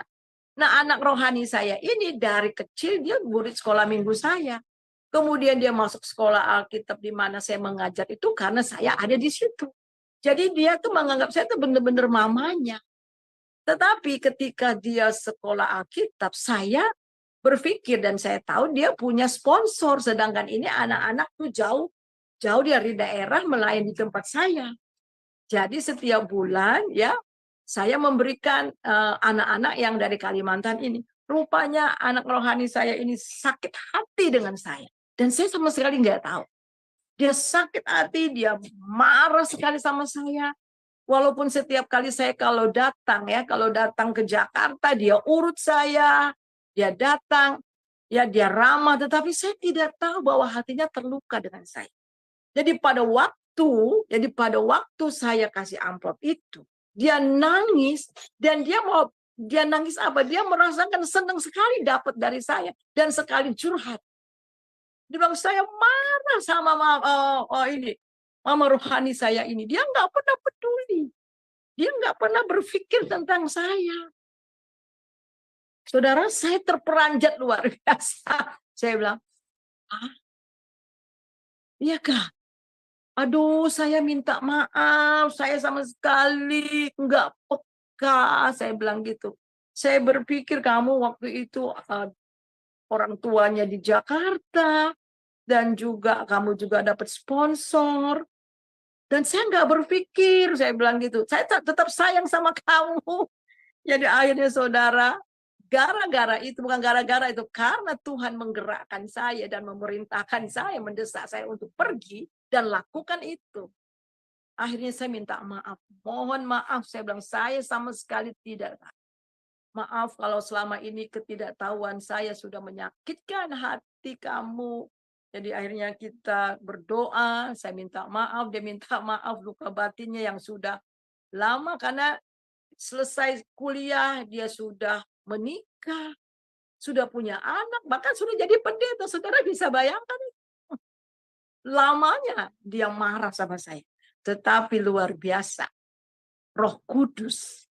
Nah, anak rohani saya ini dari kecil dia murid sekolah minggu saya. Kemudian dia masuk sekolah Alkitab di mana saya mengajar itu karena saya ada di situ. Jadi dia tuh menganggap saya tuh benar-benar mamanya. Tetapi ketika dia sekolah Alkitab, saya berpikir dan saya tahu dia punya sponsor, sedangkan ini anak-anak tuh jauh dari daerah melayani di tempat saya. Jadi setiap bulan ya saya memberikan anak-anak yang dari Kalimantan ini. Rupanya anak rohani saya ini sakit hati dengan saya, dan saya sama sekali nggak tahu. Dia sakit hati, dia marah sekali sama saya. Walaupun setiap kali saya kalau datang ke Jakarta, dia urut saya, dia datang, ya dia ramah, tetapi saya tidak tahu bahwa hatinya terluka dengan saya. Jadi pada waktu saya kasih amplop itu, dia nangis dan dia nangis apa? Dia merasakan senang sekali dapat dari saya dan sekali curhat. Dia bilang saya marah sama mama rohani saya ini. Dia nggak pernah peduli. Dia nggak pernah berpikir tentang saya. Saudara, saya terperanjat luar biasa. Saya bilang, iya kah? Aduh, saya minta maaf. Saya sama sekali nggak peka. Saya bilang gitu. Saya berpikir kamu waktu itu orang tuanya di Jakarta. Dan juga kamu juga dapat sponsor. Dan saya nggak berpikir, saya bilang gitu. Saya tetap sayang sama kamu. Jadi akhirnya saudara, gara-gara itu, bukan gara-gara itu, karena Tuhan menggerakkan saya dan memerintahkan saya, mendesak saya untuk pergi dan lakukan itu. Akhirnya saya minta maaf. Mohon maaf, saya bilang saya sama sekali tidak. Maaf kalau selama ini ketidaktahuan saya sudah menyakitkan hati kamu. Jadi akhirnya kita berdoa, saya minta maaf, dia minta maaf, luka batinnya yang sudah lama karena selesai kuliah, dia sudah menikah, sudah punya anak, bahkan sudah jadi pendeta. Saudara bisa bayangkan, lamanya dia marah sama saya. Tetapi luar biasa, Roh Kudus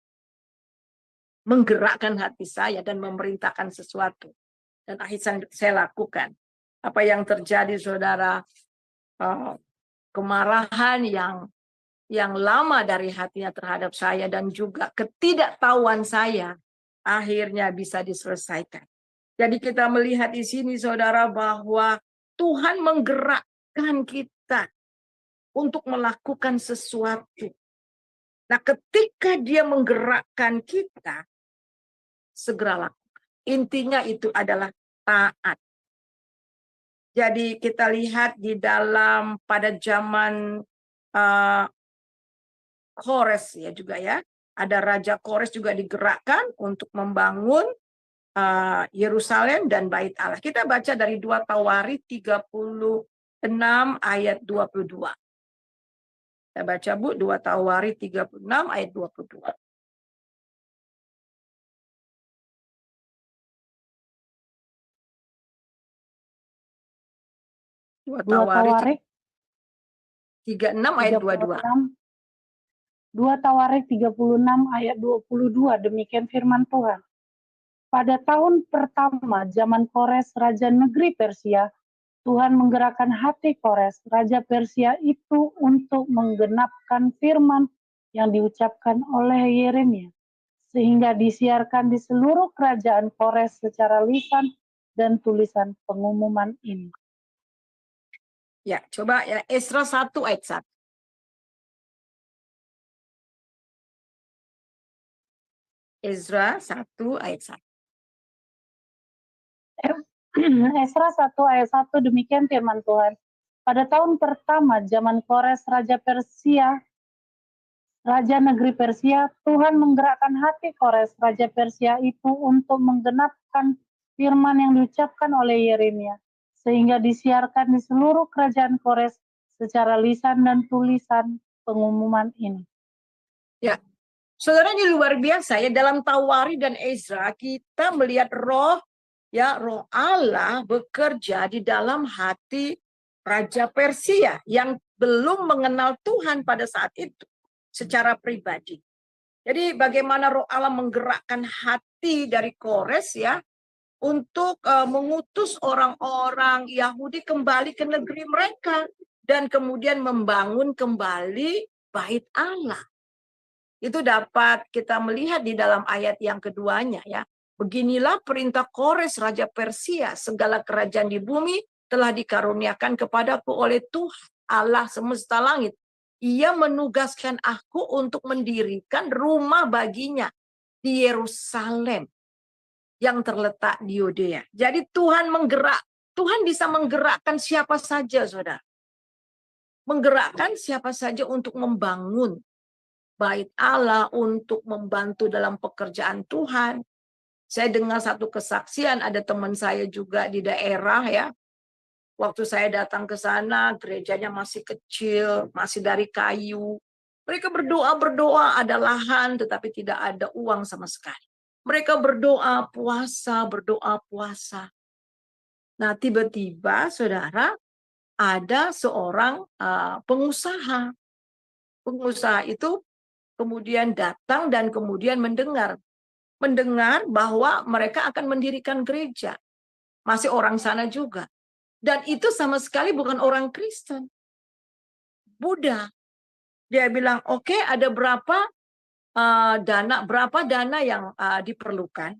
menggerakkan hati saya dan memerintahkan sesuatu. Dan akhirnya saya lakukan. Apa yang terjadi, saudara, kemarahan yang lama dari hatinya terhadap saya dan juga ketidaktahuan saya akhirnya bisa diselesaikan. Jadi kita melihat di sini, saudara, bahwa Tuhan menggerakkan kita untuk melakukan sesuatu. Nah, ketika dia menggerakkan kita, segera lakukan. Intinya itu adalah taat. Jadi kita lihat di dalam pada zaman Kores ya juga ya, ada Raja Kores juga digerakkan untuk membangun Yerusalem dan Bait Allah. Kita baca dari 2 Tawarikh 36 ayat 22. Kita baca Bu, 2 Tawarikh 36 ayat 22. Dua Tawarikh 36 ayat 22. 2 Tawarikh 36 ayat 22, demikian firman Tuhan. Pada tahun pertama zaman Kores, Raja Negeri Persia, Tuhan menggerakkan hati Kores, Raja Persia itu untuk menggenapkan firman yang diucapkan oleh Yeremia, sehingga disiarkan di seluruh kerajaan Kores secara lisan dan tulisan pengumuman ini. Ya, coba ya, Esra 1 ayat 1. Ezra 1 ayat 1. Esra 1 ayat 1, demikian firman Tuhan. Pada tahun pertama zaman Kores Raja Persia, Raja Negeri Persia, Tuhan menggerakkan hati Kores Raja Persia itu untuk menggenapkan firman yang diucapkan oleh Yeremia, sehingga disiarkan di seluruh kerajaan Kores secara lisan dan tulisan pengumuman ini. Ya, saudara, ini luar biasa ya, dalam Tawarikh dan Ezra kita melihat roh Allah bekerja di dalam hati Raja Persia yang belum mengenal Tuhan pada saat itu secara pribadi. Jadi bagaimana roh Allah menggerakkan hati dari Kores ya untuk mengutus orang-orang Yahudi kembali ke negeri mereka dan kemudian membangun kembali Bait Allah. Itu dapat kita melihat di dalam ayat yang keduanya ya. Beginilah perintah Kores Raja Persia, segala kerajaan di bumi telah dikaruniakan kepadaku oleh Tuhan Allah semesta langit. Ia menugaskan aku untuk mendirikan rumah baginya di Yerusalem yang terletak di Yudea. Jadi Tuhan bisa menggerakkan siapa saja, saudara. Menggerakkan siapa saja untuk membangun Bait Allah, untuk membantu dalam pekerjaan Tuhan. Saya dengar satu kesaksian, ada teman saya juga di daerah ya. Waktu saya datang ke sana, gerejanya masih kecil, masih dari kayu. Mereka berdoa, ada lahan tetapi tidak ada uang sama sekali. Mereka berdoa puasa. Nah, tiba-tiba saudara, ada seorang pengusaha. Pengusaha itu kemudian datang dan kemudian mendengar bahwa mereka akan mendirikan gereja. Masih orang sana juga. Dan itu sama sekali bukan orang Kristen. Buddha. Dia bilang, oke, ada berapa dana yang diperlukan.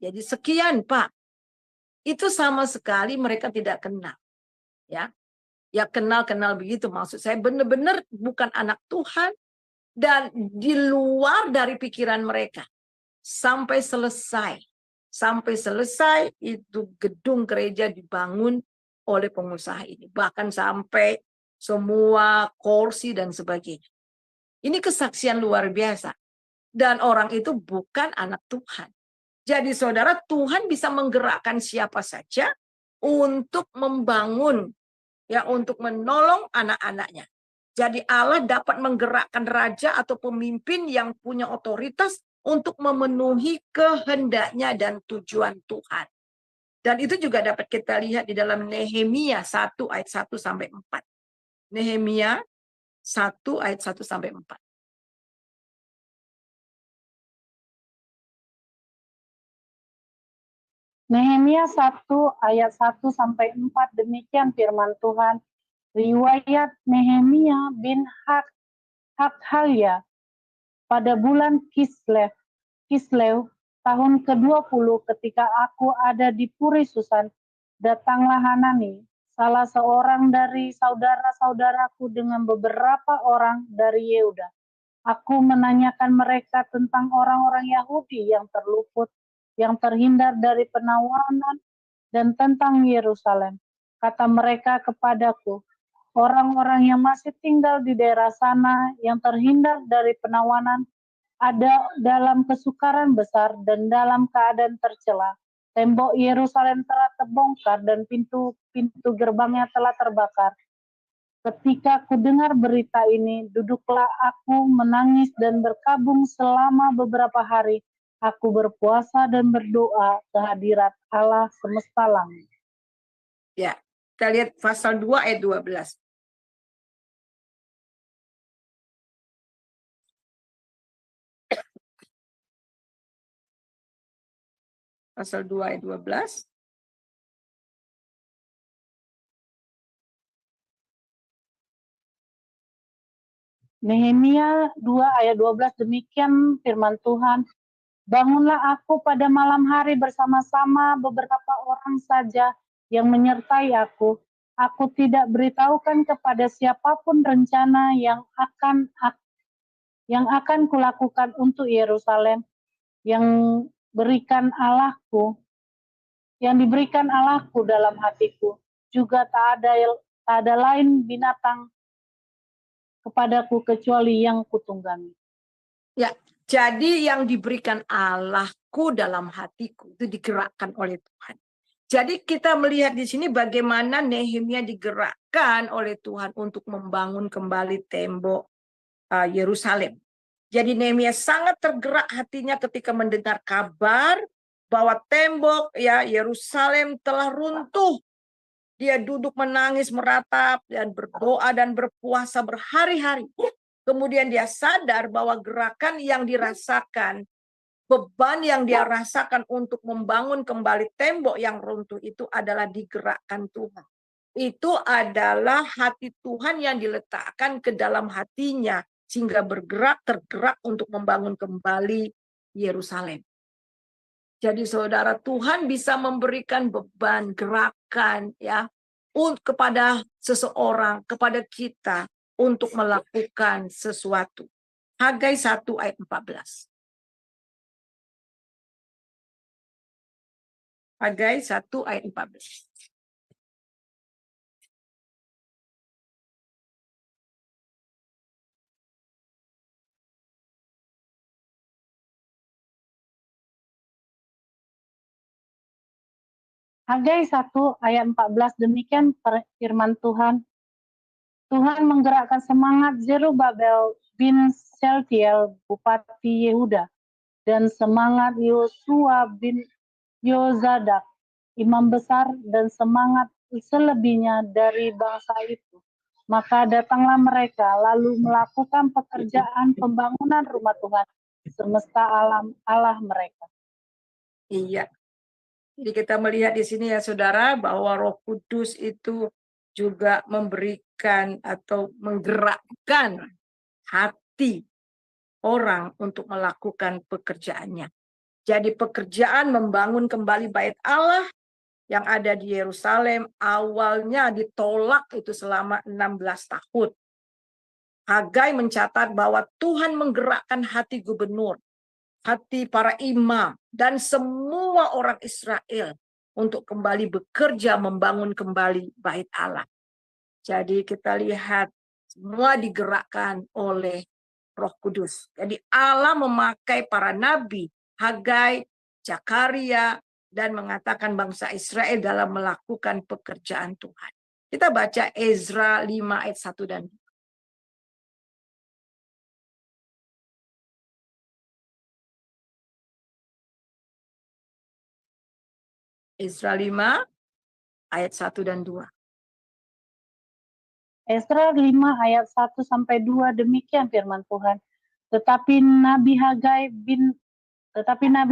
Jadi sekian, Pak. Itu sama sekali mereka tidak kenal. Ya kenal begitu, maksud saya benar-benar bukan anak Tuhan. Dan di luar dari pikiran mereka. Sampai selesai itu gedung gereja dibangun oleh pengusaha ini. Bahkan sampai semua kursi dan sebagainya. Ini kesaksian luar biasa. Dan orang itu bukan anak Tuhan. Jadi saudara, Tuhan bisa menggerakkan siapa saja untuk membangun, ya, untuk menolong anak-anaknya. Jadi Allah dapat menggerakkan raja atau pemimpin yang punya otoritas untuk memenuhi kehendaknya dan tujuan Tuhan. Dan itu juga dapat kita lihat di dalam Nehemia 1 ayat 1 sampai 4. Nehemia 1 ayat 1 sampai 4. Nehemia 1 ayat 1 sampai 4, demikian firman Tuhan. Riwayat Nehemia bin Hakhalia pada bulan Kislev tahun ke-20 ketika aku ada di Puri Susan, datanglah Hanani, salah seorang dari saudara-saudaraku dengan beberapa orang dari Yehuda. Aku menanyakan mereka tentang orang-orang Yahudi yang terluput, yang terhindar dari penawanan, dan tentang Yerusalem. Kata mereka kepadaku, orang-orang yang masih tinggal di daerah sana yang terhindar dari penawanan ada dalam kesukaran besar dan dalam keadaan tercela. Tembok Yerusalem telah terbongkar dan pintu-pintu gerbangnya telah terbakar. Ketika kudengar berita ini, duduklah aku menangis dan berkabung selama beberapa hari. Aku berpuasa dan berdoa kehadirat Allah semesta langit. Ya, kita lihat pasal 2 ayat 12. Pasal 2 ayat 12. Nehemia 2 ayat 12, demikian firman Tuhan. Bangunlah aku pada malam hari bersama-sama beberapa orang saja yang menyertai aku. Aku tidak beritahukan kepada siapapun rencana yang akan kulakukan untuk Yerusalem, yang diberikan Allahku dalam hatiku. Juga tak ada lain binatang kepadaku kecuali yang kutunggangi. Ya, jadi yang diberikan Allahku dalam hatiku itu digerakkan oleh Tuhan. Jadi kita melihat di sini bagaimana Nehemia digerakkan oleh Tuhan untuk membangun kembali tembok Yerusalem. Jadi Nehemia sangat tergerak hatinya ketika mendengar kabar bahwa tembok Yerusalem telah runtuh. Dia duduk menangis, meratap, dan berdoa dan berpuasa berhari-hari. Kemudian dia sadar bahwa gerakan yang dirasakan, beban yang dia rasakan untuk membangun kembali tembok yang runtuh itu adalah digerakkan Tuhan. Itu adalah hati Tuhan yang diletakkan ke dalam hatinya, sehingga tergerak untuk membangun kembali Yerusalem. Jadi saudara, Tuhan bisa memberikan beban, gerakan ya kepada seseorang, kepada kita untuk melakukan sesuatu. Hagai 1 ayat 14. Hagai 1 ayat 14. Hagai 1 ayat 14, demikian firman Tuhan. Tuhan menggerakkan semangat Zerubabel bin Shealtiel, Bupati Yehuda, dan semangat Yosua bin Yozadak, imam besar, dan semangat selebihnya dari bangsa itu. Maka datanglah mereka, lalu melakukan pekerjaan pembangunan rumah Tuhan, semesta alam Allah mereka. Iya. Jadi kita melihat di sini ya saudara, bahwa Roh Kudus itu juga memberikan atau menggerakkan hati orang untuk melakukan pekerjaannya. Jadi pekerjaan membangun kembali bait Allah yang ada di Yerusalem awalnya ditolak itu selama 16 tahun. Hagai mencatat bahwa Tuhan menggerakkan hati gubernur, hati para imam, dan semua orang Israel untuk kembali bekerja membangun kembali bait Allah. Jadi kita lihat semua digerakkan oleh Roh Kudus. Jadi Allah memakai para nabi, Hagai, Zakaria, dan mengatakan bangsa Israel dalam melakukan pekerjaan Tuhan. Kita baca Ezra 5 ayat 1 dan 2. Ezra 5 ayat 1 dan 2. Ezra 5 ayat 1 sampai 2, demikian firman Tuhan. Tetapi Nabi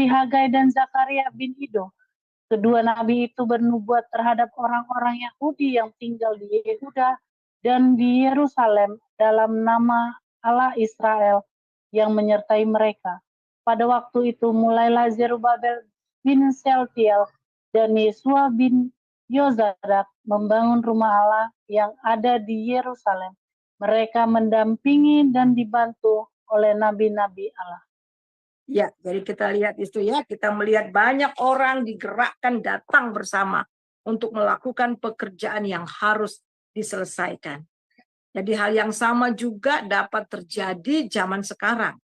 Hagai dan Zakaria bin Ido, kedua nabi itu bernubuat terhadap orang-orang Yahudi yang tinggal di Yehuda dan di Yerusalem dalam nama Allah Israel yang menyertai mereka. Pada waktu itu mulailah Zerubabel bin Seltiel dan Yesua bin Yozadak membangun rumah Allah yang ada di Yerusalem. Mereka mendampingi dan dibantu oleh nabi-nabi Allah. Ya, jadi kita lihat itu ya, kita melihat banyak orang digerakkan datang bersama untuk melakukan pekerjaan yang harus diselesaikan. Jadi hal yang sama juga dapat terjadi zaman sekarang.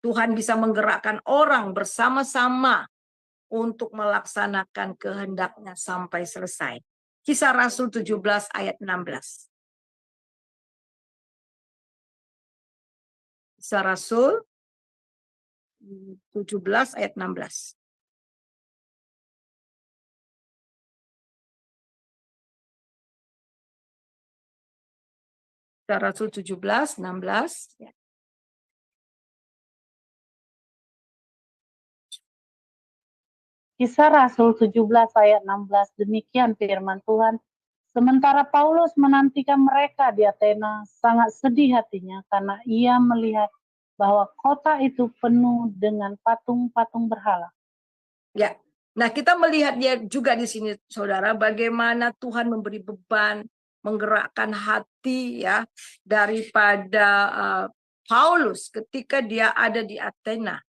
Tuhan bisa menggerakkan orang bersama-sama untuk melaksanakan kehendaknya sampai selesai. Kisah Rasul 17 ayat 16. Kisah Rasul 17 ayat 16. Kisah Rasul 17, 16. Ya. Kisah Rasul 17 ayat 16, demikian firman Tuhan. Sementara Paulus menantikan mereka di Athena, sangat sedih hatinya karena ia melihat bahwa kota itu penuh dengan patung-patung berhala. Ya, nah kita melihat dia juga di sini, saudara, bagaimana Tuhan memberi beban, menggerakkan hati ya daripada Paulus ketika dia ada di Athena.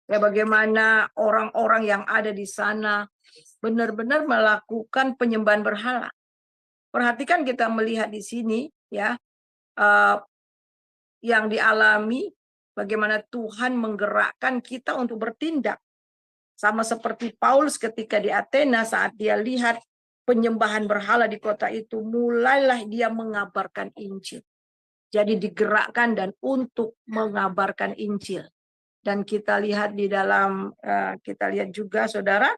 Ya, bagaimana orang-orang yang ada di sana benar-benar melakukan penyembahan berhala. Perhatikan kita melihat di sini ya yang dialami bagaimana Tuhan menggerakkan kita untuk bertindak. Sama seperti Paulus ketika di Athena saat dia lihat penyembahan berhala di kota itu, mulailah dia mengabarkan Injil. Jadi digerakkan dan untuk mengabarkan Injil. Dan kita lihat di dalam, kita lihat juga saudara,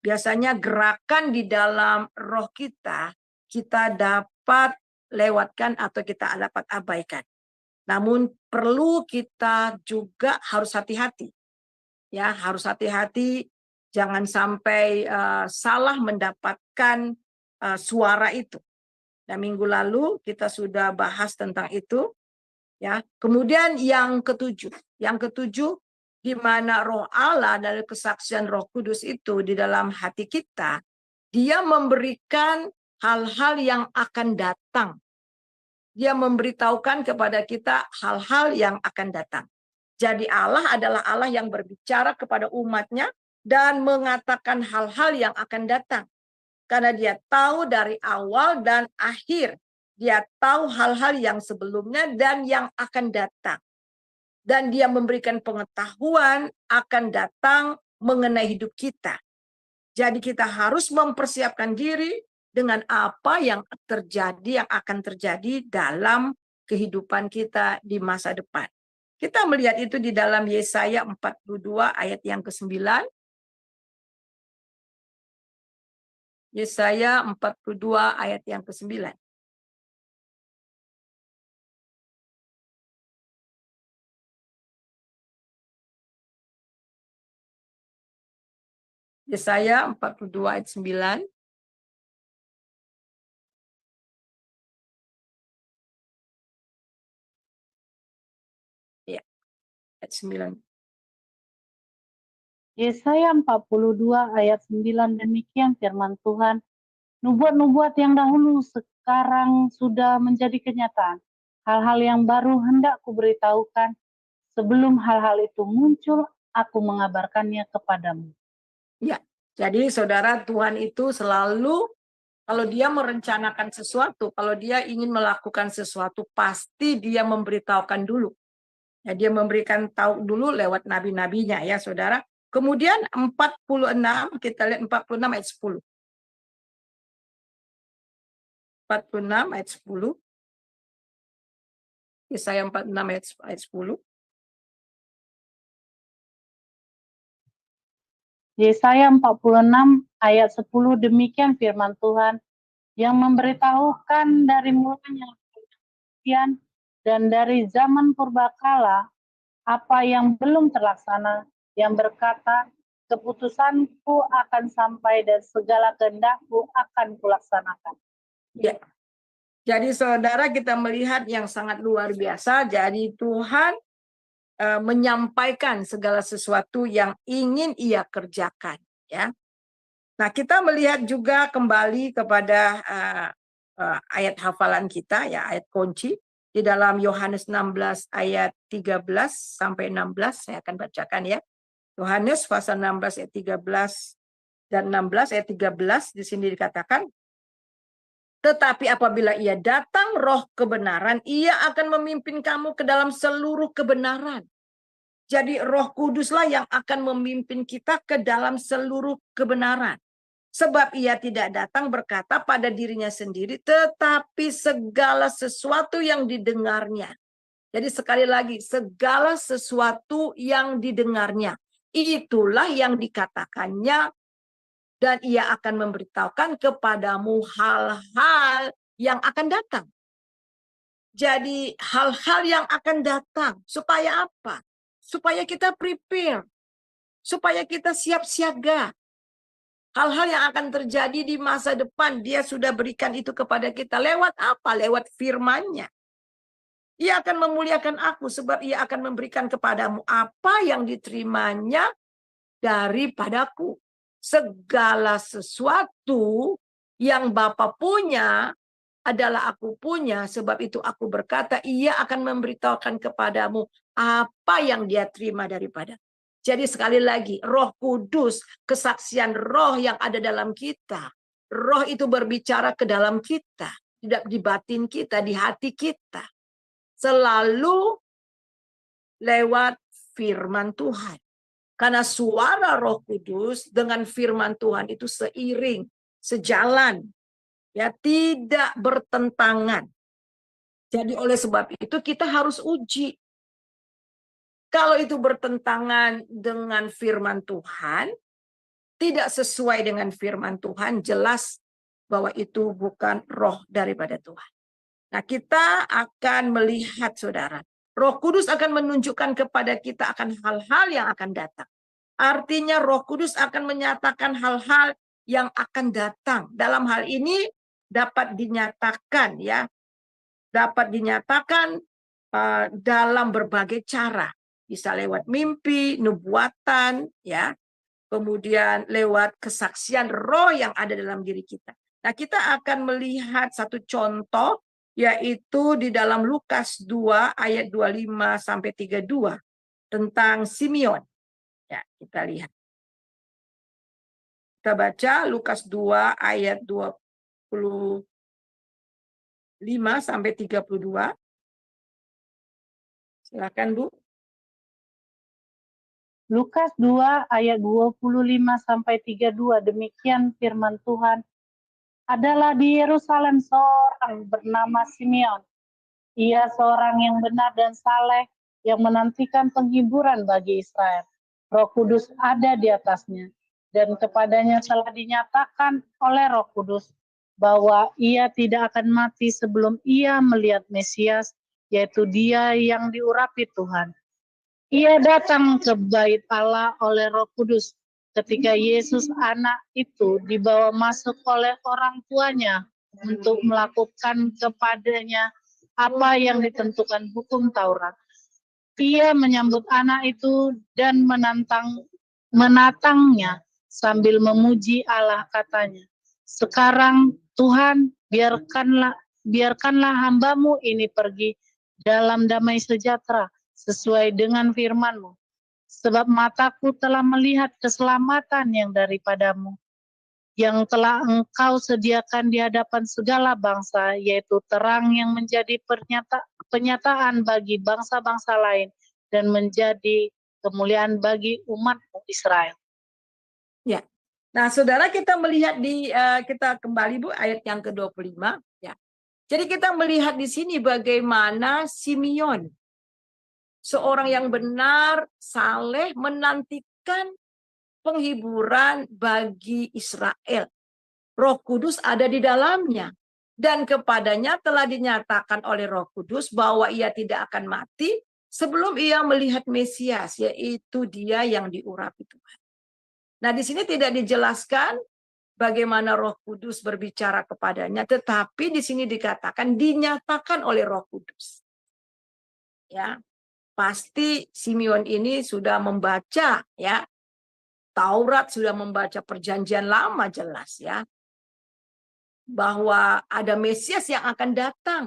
biasanya gerakan di dalam roh kita dapat lewatkan atau kita dapat abaikan. Namun perlu kita juga harus hati-hati. Ya, harus hati-hati, jangan sampai salah mendapatkan suara itu. Nah, minggu lalu kita sudah bahas tentang itu. Ya, kemudian yang ketujuh di mana Roh Allah dari kesaksian Roh Kudus itu di dalam hati kita, dia memberikan hal-hal yang akan datang. Dia memberitahukan kepada kita hal-hal yang akan datang. Jadi Allah adalah Allah yang berbicara kepada umatnya dan mengatakan hal-hal yang akan datang. Karena dia tahu dari awal dan akhir. Dia tahu hal-hal yang sebelumnya dan yang akan datang. Dan dia memberikan pengetahuan akan datang mengenai hidup kita. Jadi kita harus mempersiapkan diri dengan apa yang terjadi, yang akan terjadi dalam kehidupan kita di masa depan. Kita melihat itu di dalam Yesaya 42 ayat yang ke-9. Yesaya 42 ayat yang ke-9. Yesaya 42 ayat 9. Ya, ayat 9. Yesaya 42 ayat 9, demikian firman Tuhan. Nubuat-nubuat yang dahulu sekarang sudah menjadi kenyataan. Hal-hal yang baru hendak kuberitahukan. Sebelum hal-hal itu muncul, aku mengabarkannya kepadamu. Ya, jadi saudara, Tuhan itu selalu kalau dia merencanakan sesuatu, kalau dia ingin melakukan sesuatu, pasti dia memberitahukan dulu. Ya, dia memberikan tahu dulu lewat nabi-nabinya ya, Saudara. Kemudian 46, kita lihat 46 ayat 10. 46 ayat 10. Yesaya 46 ayat 10. Yesaya 46 ayat 10, demikian firman Tuhan yang memberitahukan dari mulanya dan dari zaman purbakala apa yang belum terlaksana, yang berkata, keputusanku akan sampai dan segala kehendakku akan kulaksanakan. Ya. Jadi saudara, kita melihat yang sangat luar biasa. Jadi Tuhan menyampaikan segala sesuatu yang ingin ia kerjakan, ya. Nah, kita melihat juga kembali kepada ayat hafalan kita, ya, ayat kunci di dalam Yohanes 16 ayat 13 sampai 16. Saya akan bacakan, ya. Yohanes pasal 16 ayat 13 dan 16 ayat 13 di sini dikatakan, tetapi apabila ia datang roh kebenaran, ia akan memimpin kamu ke dalam seluruh kebenaran. Jadi Roh Kuduslah yang akan memimpin kita ke dalam seluruh kebenaran. Sebab ia tidak datang berkata pada dirinya sendiri, tetapi segala sesuatu yang didengarnya. Jadi sekali lagi, segala sesuatu yang didengarnya. Itulah yang dikatakannya, dan ia akan memberitahukan kepadamu hal-hal yang akan datang. Jadi hal-hal yang akan datang. Supaya apa? Supaya kita prepare. Supaya kita siap siaga. Hal-hal yang akan terjadi di masa depan, dia sudah berikan itu kepada kita. Lewat apa? Lewat firman-Nya. Ia akan memuliakan aku, sebab ia akan memberikan kepadamu apa yang diterimanya daripadaku. Segala sesuatu yang Bapa punya adalah aku punya, sebab itu aku berkata, ia akan memberitahukan kepadamu apa yang dia terima daripada. Jadi sekali lagi, Roh Kudus, kesaksian roh yang ada dalam kita. Roh itu berbicara ke dalam kita, tidak di batin kita, di hati kita. Selalu lewat firman Tuhan. Karena suara Roh Kudus dengan firman Tuhan itu seiring, sejalan, ya, tidak bertentangan. Jadi oleh sebab itu kita harus uji. Kalau itu bertentangan dengan firman Tuhan, tidak sesuai dengan firman Tuhan, jelas bahwa itu bukan roh daripada Tuhan. Nah, kita akan melihat, saudara, Roh Kudus akan menunjukkan kepada kita akan hal-hal yang akan datang. Artinya Roh Kudus akan menyatakan hal-hal yang akan datang. Dalam hal ini dapat dinyatakan, ya, dapat dinyatakan dalam berbagai cara. Bisa lewat mimpi, nubuatan, ya, kemudian lewat kesaksian roh yang ada dalam diri kita. Nah, kita akan melihat satu contoh, yaitu di dalam Lukas 2 ayat 25 sampai 32 tentang Simeon. Ya, kita lihat. Kita baca Lukas 2 ayat 25 sampai 32. Silakan, Bu. Lukas 2 ayat 25 sampai 32, demikian firman Tuhan. Adalah di Yerusalem seorang bernama Simeon. Ia seorang yang benar dan saleh, yang menantikan penghiburan bagi Israel. Roh Kudus ada di atasnya, dan kepadanya telah dinyatakan oleh Roh Kudus bahwa ia tidak akan mati sebelum ia melihat Mesias, yaitu Dia yang diurapi Tuhan. Ia datang ke bait Allah oleh Roh Kudus ketika Yesus anak itu dibawa masuk oleh orang tuanya untuk melakukan kepadanya apa yang ditentukan hukum Taurat. Ia menyambut anak itu dan menatangnya sambil memuji Allah, katanya, sekarang Tuhan, biarkanlah hambamu ini pergi dalam damai sejahtera sesuai dengan firman-Mu. Sebab mataku telah melihat keselamatan yang daripadamu, yang telah Engkau sediakan di hadapan segala bangsa, yaitu terang yang menjadi penyataan bagi bangsa-bangsa lain, dan menjadi kemuliaan bagi umatmu Israel. Ya. Nah, saudara, kita melihat kita kembali Bu ayat yang ke-25 ya. Jadi kita melihat di sini bagaimana Simeon, seorang yang benar, saleh, menantikan penghiburan bagi Israel. Roh Kudus ada di dalamnya. Dan kepadanya telah dinyatakan oleh Roh Kudus bahwa ia tidak akan mati sebelum ia melihat Mesias, yaitu dia yang diurapi Tuhan. Nah, di sini tidak dijelaskan bagaimana Roh Kudus berbicara kepadanya, tetapi di sini dikatakan dinyatakan oleh Roh Kudus. Ya, pasti Simeon ini sudah membaca ya Taurat, sudah membaca Perjanjian Lama jelas ya, bahwa ada Mesias yang akan datang.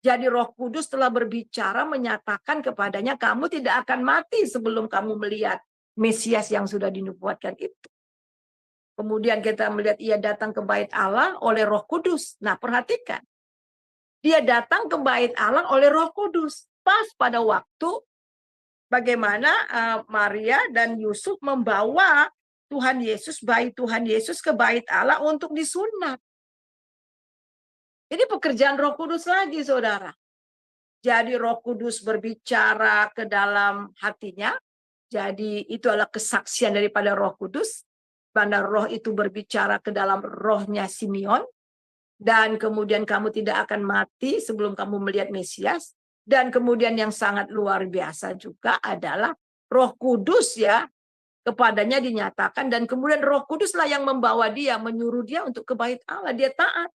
Jadi Roh Kudus telah berbicara menyatakan kepadanya, kamu tidak akan mati sebelum kamu melihat Mesias yang sudah dinubuatkan itu. Kemudian kita melihat ia datang ke bait Allah oleh Roh Kudus. Nah, perhatikan. Dia datang ke bait Allah oleh Roh Kudus. Pas pada waktu bagaimana Maria dan Yusuf membawa Tuhan Yesus, bayi Tuhan Yesus ke bait Allah untuk disunat. Ini pekerjaan Roh Kudus lagi, saudara. Jadi Roh Kudus berbicara ke dalam hatinya. Jadi itu adalah kesaksian daripada Roh Kudus. Karena roh itu berbicara ke dalam rohnya Simeon. Dan kemudian kamu tidak akan mati sebelum kamu melihat Mesias. Dan kemudian yang sangat luar biasa juga adalah Roh Kudus ya. Kepadanya dinyatakan. Dan kemudian Roh Kuduslah yang membawa dia, menyuruh dia untuk ke bait Allah. Dia taat.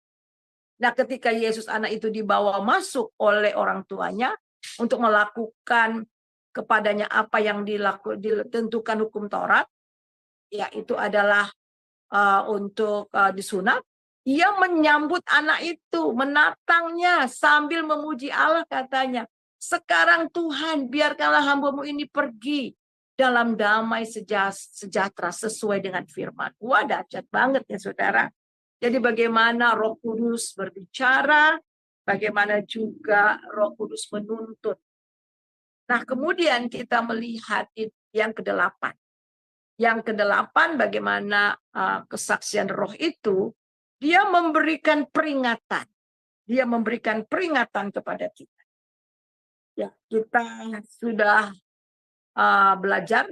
Nah, ketika Yesus anak itu dibawa masuk oleh orang tuanya untuk melakukan kepadanya apa yang ditentukan hukum Taurat, ya itu adalah untuk disunat. Ia menyambut anak itu, menatangnya sambil memuji Allah, katanya, sekarang Tuhan biarkanlah hamba-Mu ini pergi dalam damai sejahtera sesuai dengan firman. Wah, dahsyat banget ya saudara. Jadi bagaimana Roh Kudus berbicara, bagaimana juga Roh Kudus menuntut. Nah, kemudian kita melihat yang ke-8. Yang ke-8 bagaimana kesaksian roh itu, dia memberikan peringatan. Dia memberikan peringatan kepada kita. Ya, kita sudah belajar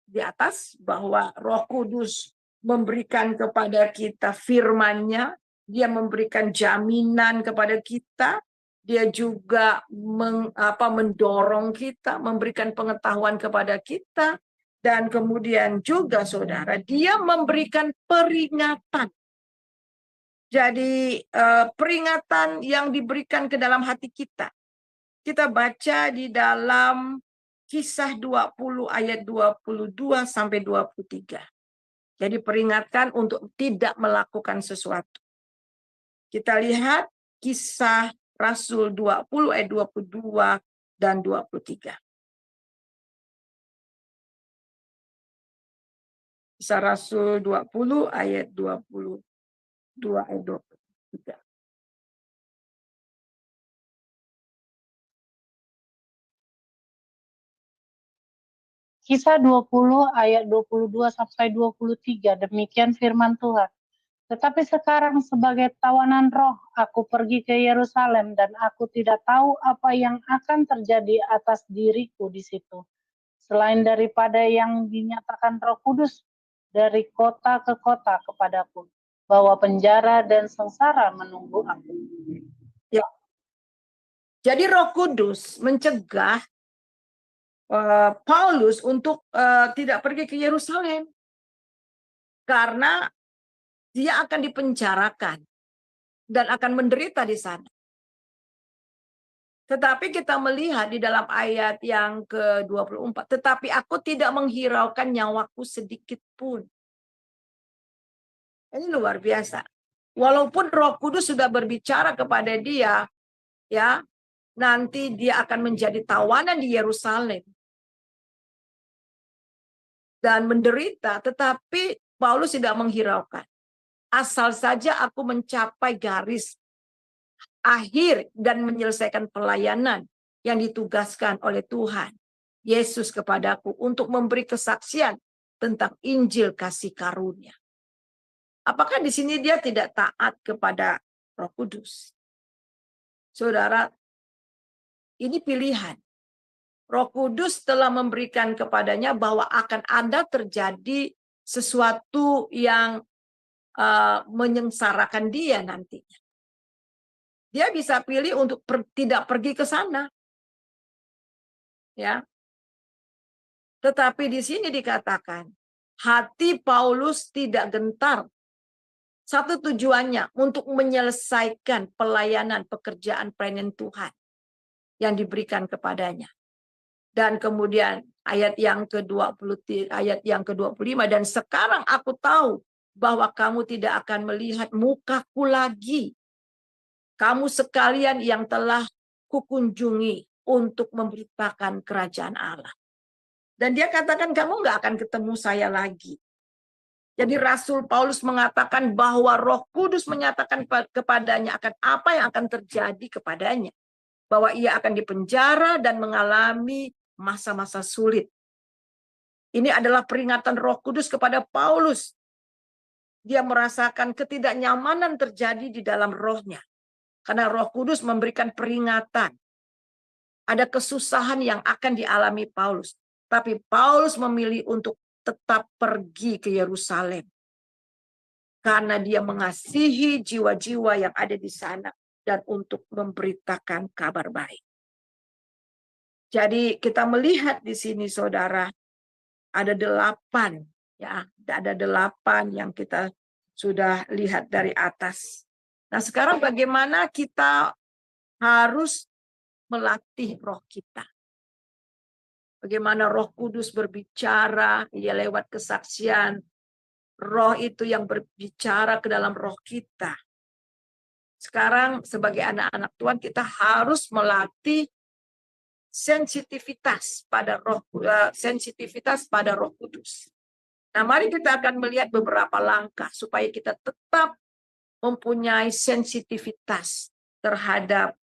di atas bahwa Roh Kudus memberikan kepada kita firman-Nya, dia memberikan jaminan kepada kita, dia juga mendorong kita, memberikan pengetahuan kepada kita. Dan kemudian juga saudara, dia memberikan peringatan. Jadi peringatan yang diberikan ke dalam hati kita. Kita baca di dalam Kisah 20 ayat 22 sampai 23. Jadi peringatkan untuk tidak melakukan sesuatu. Kita lihat Kisah Rasul 20 ayat 22 dan 23. Kisah Rasul 20 ayat 22 ayat 23. Kisah 20 ayat 22 sampai 23, demikian firman Tuhan. Tetapi sekarang sebagai tawanan roh, aku pergi ke Yerusalem dan aku tidak tahu apa yang akan terjadi atas diriku di situ. Selain daripada yang dinyatakan Roh Kudus dari kota ke kota kepadaku, bahwa penjara dan sengsara menunggu aku. Ya. Jadi Roh Kudus mencegah Paulus untuk tidak pergi ke Yerusalem karena dia akan dipenjarakan dan akan menderita di sana. Tetapi kita melihat di dalam ayat yang ke-24, tetapi aku tidak menghiraukan nyawaku sedikit pun. Ini luar biasa. Walaupun Roh Kudus sudah berbicara kepada dia, ya, nanti dia akan menjadi tawanan di Yerusalem dan menderita, tetapi Paulus tidak menghiraukan. Asal saja aku mencapai garis akhir dan menyelesaikan pelayanan yang ditugaskan oleh Tuhan. Yesus kepadaku untuk memberi kesaksian tentang Injil kasih karunia. Apakah di sini dia tidak taat kepada Roh Kudus? Saudara, ini pilihan. Roh Kudus telah memberikan kepadanya bahwa akan ada terjadi sesuatu yang menyengsarakan dia nantinya. Dia bisa pilih untuk tidak pergi ke sana. Ya. Tetapi di sini dikatakan, hati Paulus tidak gentar. Satu tujuannya untuk menyelesaikan pelayanan pekerjaan pelayanan Tuhan yang diberikan kepadanya. Dan kemudian ayat yang ke-20, ayat yang ke-25, dan sekarang aku tahu bahwa kamu tidak akan melihat mukaku lagi. Kamu sekalian yang telah kukunjungi untuk memberitakan kerajaan Allah. Dan dia katakan kamu nggak akan ketemu saya lagi. Jadi Rasul Paulus mengatakan bahwa Roh Kudus menyatakan kepadanya akan apa yang akan terjadi kepadanya. Bahwa ia akan dipenjara dan mengalami masa-masa sulit. Ini adalah peringatan Roh Kudus kepada Paulus. Dia merasakan ketidaknyamanan terjadi di dalam rohnya. Karena Roh Kudus memberikan peringatan. Ada kesusahan yang akan dialami Paulus. Tapi Paulus memilih untuk tetap pergi ke Yerusalem. Karena dia mengasihi jiwa-jiwa yang ada di sana. Dan untuk memberitakan kabar baik. Jadi kita melihat di sini saudara. Ada 8. Ya, ada 8 yang kita sudah lihat dari atas. Nah sekarang bagaimana kita harus melatih roh kita. Bagaimana Roh Kudus berbicara, ya lewat kesaksian. Roh itu yang berbicara ke dalam roh kita. Sekarang sebagai anak-anak Tuhan kita harus melatih sensitivitas pada Roh Kudus. Nah, mari kita akan melihat beberapa langkah supaya kita tetap mempunyai sensitivitas terhadap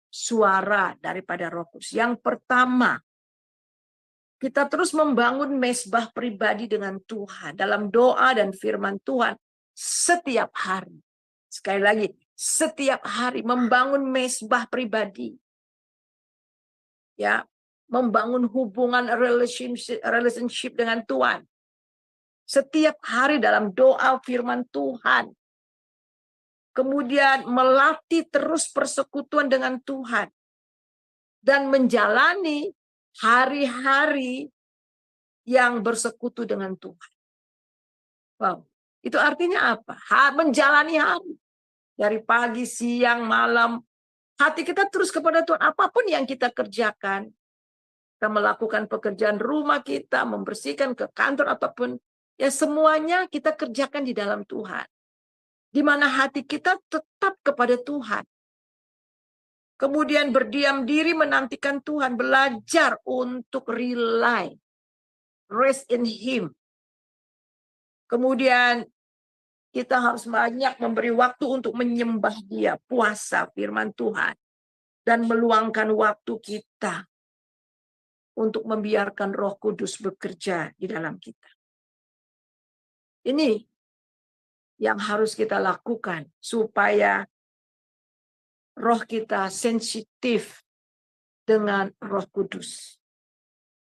suara daripada Roh Kudus. Yang pertama, kita terus membangun mezbah pribadi dengan Tuhan dalam doa dan firman Tuhan setiap hari. Sekali lagi, setiap hari membangun mezbah pribadi. Ya, membangun hubungan relationship dengan Tuhan. Setiap hari dalam doa firman Tuhan. Kemudian melatih terus persekutuan dengan Tuhan. Dan menjalani hari-hari yang bersekutu dengan Tuhan. Wow, itu artinya apa? Menjalani hari. Dari pagi, siang, malam. Hati kita terus kepada Tuhan. Apapun yang kita kerjakan. Kita melakukan pekerjaan rumah kita. Membersihkan ke kantor ataupun. Ya semuanya kita kerjakan di dalam Tuhan. Di mana hati kita tetap kepada Tuhan. Kemudian berdiam diri menantikan Tuhan. Belajar untuk rely. Rest in Him. Kemudian kita harus banyak memberi waktu untuk menyembah Dia. Puasa firman Tuhan. Dan meluangkan waktu kita. Untuk membiarkan Roh Kudus bekerja di dalam kita. Ini yang harus kita lakukan. Supaya roh kita sensitif dengan Roh Kudus.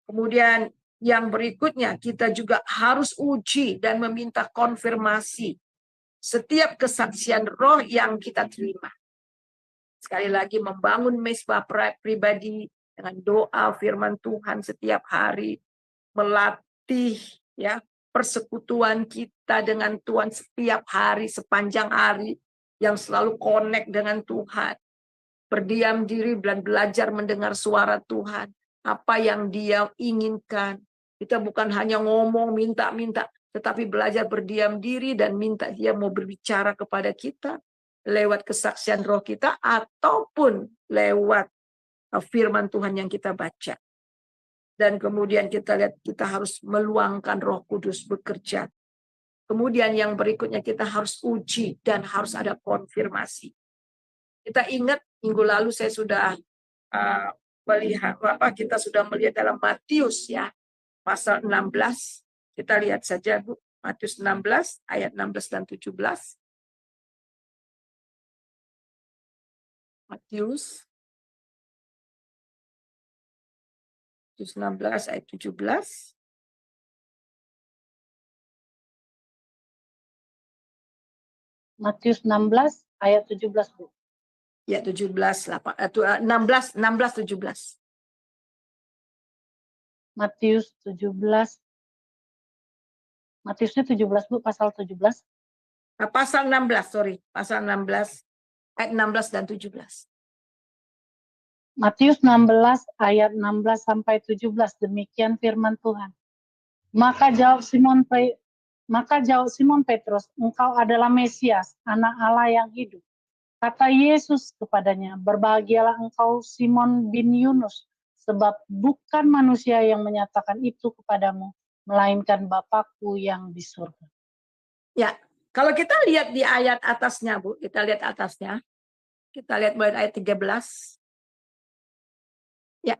Kemudian yang berikutnya kita juga harus uji dan meminta konfirmasi setiap kesaksian roh yang kita terima. Sekali lagi membangun mezbah pribadi dengan doa firman Tuhan setiap hari, melatih ya persekutuan kita dengan Tuhan setiap hari sepanjang hari. Yang selalu connect dengan Tuhan. Berdiam diri dan belajar mendengar suara Tuhan. Apa yang Dia inginkan. Kita bukan hanya ngomong, minta-minta. Tetapi belajar berdiam diri dan minta Dia mau berbicara kepada kita. Lewat kesaksian roh kita. Ataupun lewat firman Tuhan yang kita baca. Dan kemudian kita lihat kita harus meluangkan Roh Kudus bekerja. Kemudian yang berikutnya kita harus uji dan harus ada konfirmasi. Kita ingat minggu lalu saya sudah melihat apa kita sudah melihat dalam Matius ya, pasal 16. Kita lihat saja Bu, Matius 16 ayat 16 dan 17. Matius 16 ayat 17. Matius 16 ayat 17, Bu. Ya 16 16 17. Matius 17. Matiusnya 17, Bu, pasal 17. Pasal 16, sorry. Pasal 16 ayat 16 dan 17. Matius 16 ayat 16 sampai 17, demikian firman Tuhan. Maka jawab Simon Petrus, engkau adalah Mesias, anak Allah yang hidup. Kata Yesus kepadanya, berbahagialah engkau Simon bin Yunus, sebab bukan manusia yang menyatakan itu kepadamu, melainkan Bapakku yang di surga. Ya, kalau kita lihat di ayat atasnya, Bu, kita lihat atasnya. Kita lihat mulai ayat 13. Ya,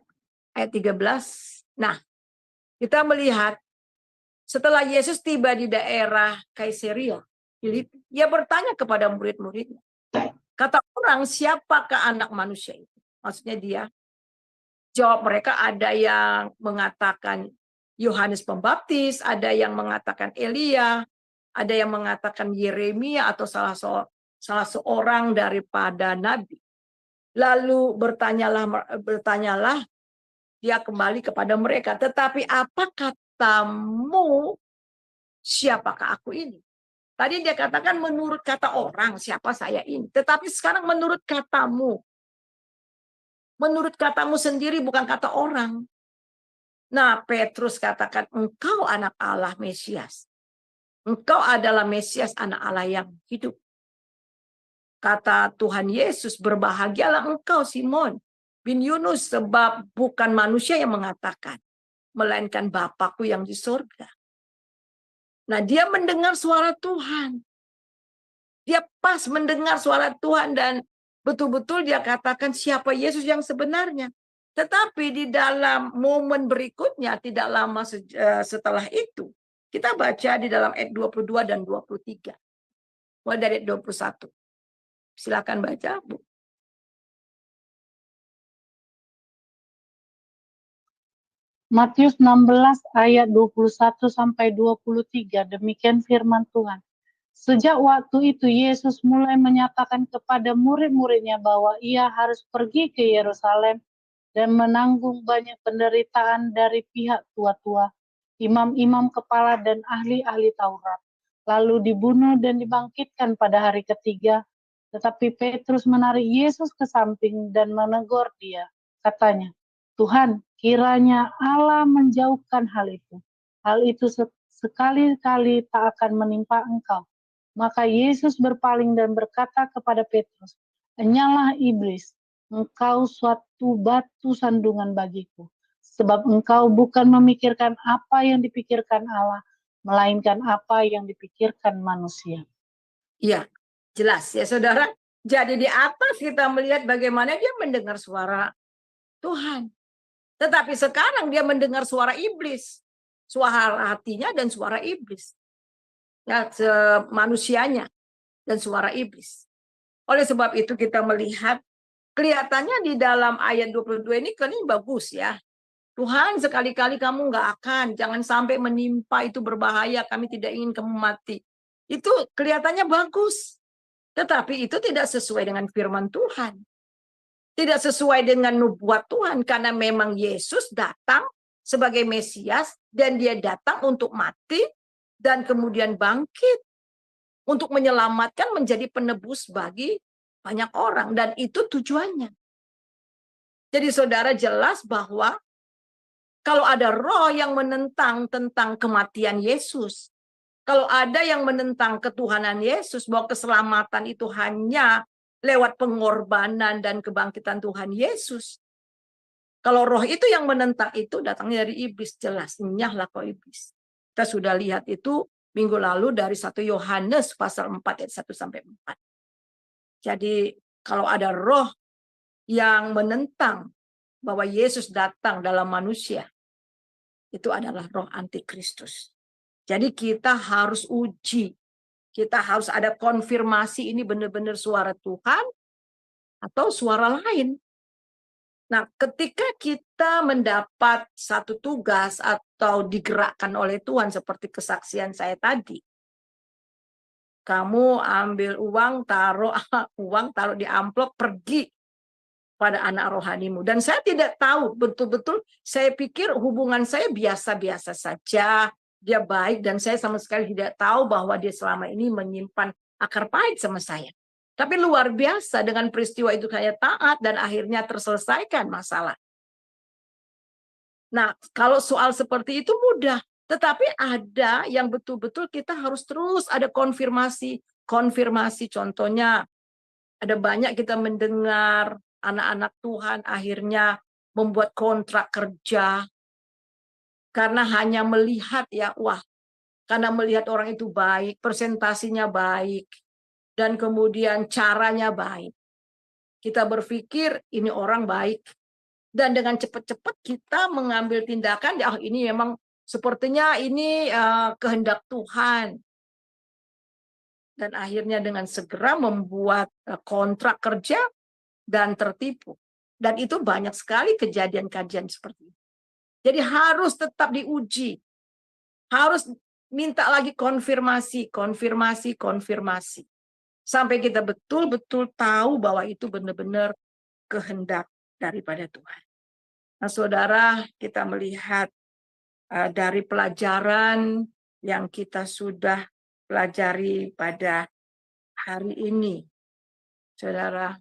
ayat 13. Nah, kita melihat setelah Yesus tiba di daerah Kaisaria Filipi, ia bertanya kepada murid-muridnya. Kata orang, siapakah anak manusia itu? Maksudnya dia. Jawab mereka, ada yang mengatakan Yohanes Pembaptis, ada yang mengatakan Elia, ada yang mengatakan Yeremia atau salah seorang daripada nabi. Lalu bertanyalah dia kembali kepada mereka, tetapi apa katamu, siapakah aku ini? Tadi dia katakan menurut kata orang, siapa saya ini. Tetapi sekarang menurut katamu. Menurut katamu sendiri, bukan kata orang. Nah, Petrus katakan, engkau anak Allah Mesias. Engkau adalah Mesias, anak Allah yang hidup. Kata Tuhan Yesus, berbahagialah engkau Simon bin Yunus, sebab bukan manusia yang mengatakan, melainkan Bapakku yang di surga. Nah, dia mendengar suara Tuhan. Dia pas mendengar suara Tuhan dan betul-betul dia katakan siapa Yesus yang sebenarnya. Tetapi di dalam momen berikutnya, tidak lama setelah itu, kita baca di dalam ayat 22 dan 23. Mulai dari ayat 21. Silakan baca, Bu. Matius 16 ayat 21 sampai 23, demikian firman Tuhan. Sejak waktu itu Yesus mulai menyatakan kepada murid-muridnya bahwa ia harus pergi ke Yerusalem dan menanggung banyak penderitaan dari pihak tua-tua, imam-imam kepala dan ahli-ahli Taurat, lalu dibunuh dan dibangkitkan pada hari ketiga. Tetapi Petrus menarik Yesus ke samping dan menegur dia. Katanya, Tuhan, kiranya Allah menjauhkan hal itu. Hal itu sekali-kali tak akan menimpa engkau. Maka Yesus berpaling dan berkata kepada Petrus, "Enyalah iblis, engkau suatu batu sandungan bagiku, sebab engkau bukan memikirkan apa yang dipikirkan Allah, melainkan apa yang dipikirkan manusia." Iya, jelas ya saudara. Jadi di atas kita melihat bagaimana dia mendengar suara Tuhan. Tetapi sekarang dia mendengar suara iblis. Suara hatinya dan suara iblis. Ya, manusianya dan suara iblis. Oleh sebab itu kita melihat kelihatannya di dalam ayat 22 ini bagus ya. Tuhan, sekali-kali kamu nggak akan, jangan sampai menimpa, itu berbahaya, kami tidak ingin kamu mati. Itu kelihatannya bagus. Tetapi itu tidak sesuai dengan firman Tuhan. Tidak sesuai dengan nubuat Tuhan, karena memang Yesus datang sebagai Mesias dan dia datang untuk mati dan kemudian bangkit untuk menyelamatkan, menjadi penebus bagi banyak orang, dan itu tujuannya. Jadi saudara, jelas bahwa kalau ada roh yang menentang tentang kematian Yesus, kalau ada yang menentang ketuhanan Yesus, bahwa keselamatan itu hanya lewat pengorbanan dan kebangkitan Tuhan Yesus, kalau roh itu yang menentang, itu datangnya dari iblis, jelas, nyahlah kau iblis. Kita sudah lihat itu minggu lalu dari 1 Yohanes pasal 4 ayat 1 sampai 4. Jadi kalau ada roh yang menentang bahwa Yesus datang dalam manusia, itu adalah roh antikristus. Jadi kita harus uji, kita harus ada konfirmasi ini benar-benar suara Tuhan atau suara lain. Nah, ketika kita mendapat satu tugas atau digerakkan oleh Tuhan seperti kesaksian saya tadi, kamu ambil uang, taruh di amplop, pergi pada anak rohanimu. Dan saya tidak tahu, betul-betul saya pikir hubungan saya biasa-biasa saja, dia baik, dan saya sama sekali tidak tahu bahwa dia selama ini menyimpan akar pahit sama saya. Tapi luar biasa dengan peristiwa itu saya taat dan akhirnya terselesaikan masalah. Nah, kalau soal seperti itu mudah. Tetapi ada yang betul-betul kita harus terus ada konfirmasi. Contohnya, ada banyak kita mendengar anak-anak Tuhan akhirnya membuat kontrak kerja. Karena hanya melihat karena melihat orang itu baik, presentasinya baik, dan kemudian caranya baik. Kita berpikir ini orang baik. Dan dengan cepat-cepat kita mengambil tindakan, ini memang sepertinya ini kehendak Tuhan. Dan akhirnya dengan segera membuat kontrak kerja dan tertipu. Dan itu banyak sekali kejadian-kejadian seperti itu. Jadi harus tetap diuji. Harus minta lagi konfirmasi. Sampai kita betul-betul tahu bahwa itu benar-benar kehendak daripada Tuhan. Nah, saudara, kita melihat dari pelajaran yang kita sudah pelajari pada hari ini, saudara,